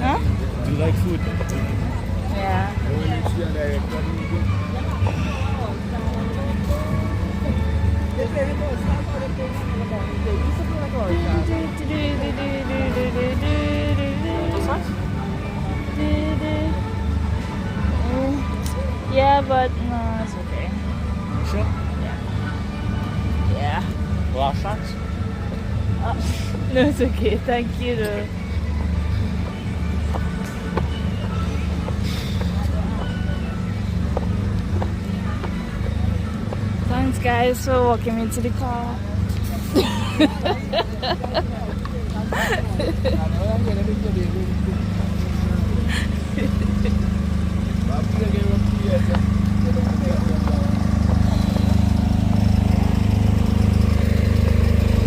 Huh? Do you like food? Yeah. Yeah, but no, it's okay. Sure? Yeah. Last shots? No, it's okay. Thank you, though. Thanks, guys, for walking me to the car.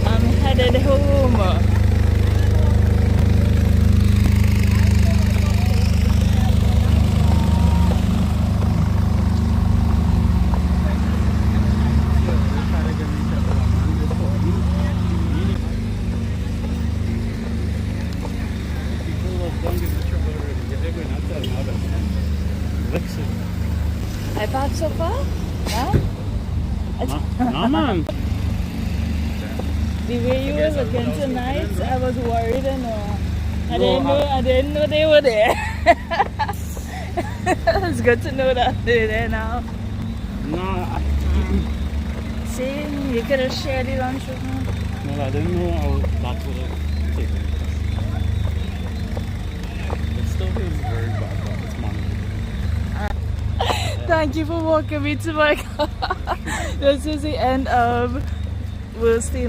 I'm headed home. iPad so far? No? No, man. The way you were looking tonight, I was worried and I didn't know they were there. It's good to know that they're there now. No, See, you could have shared the lunch with me. no, I didn't know how that would have taken. It still feels very bad, but it's manageable. Thank you for walking me to my car. This is the end of worst day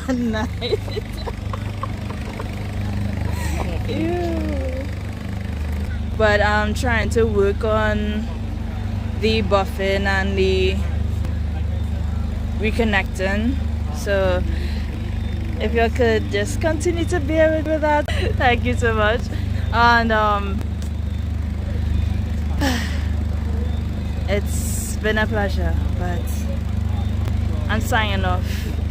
night. Ew. But I'm trying to work on the buffing and the reconnecting. So if you could just continue to bear with that, thank you so much. And it's been a pleasure, but I'm signing off.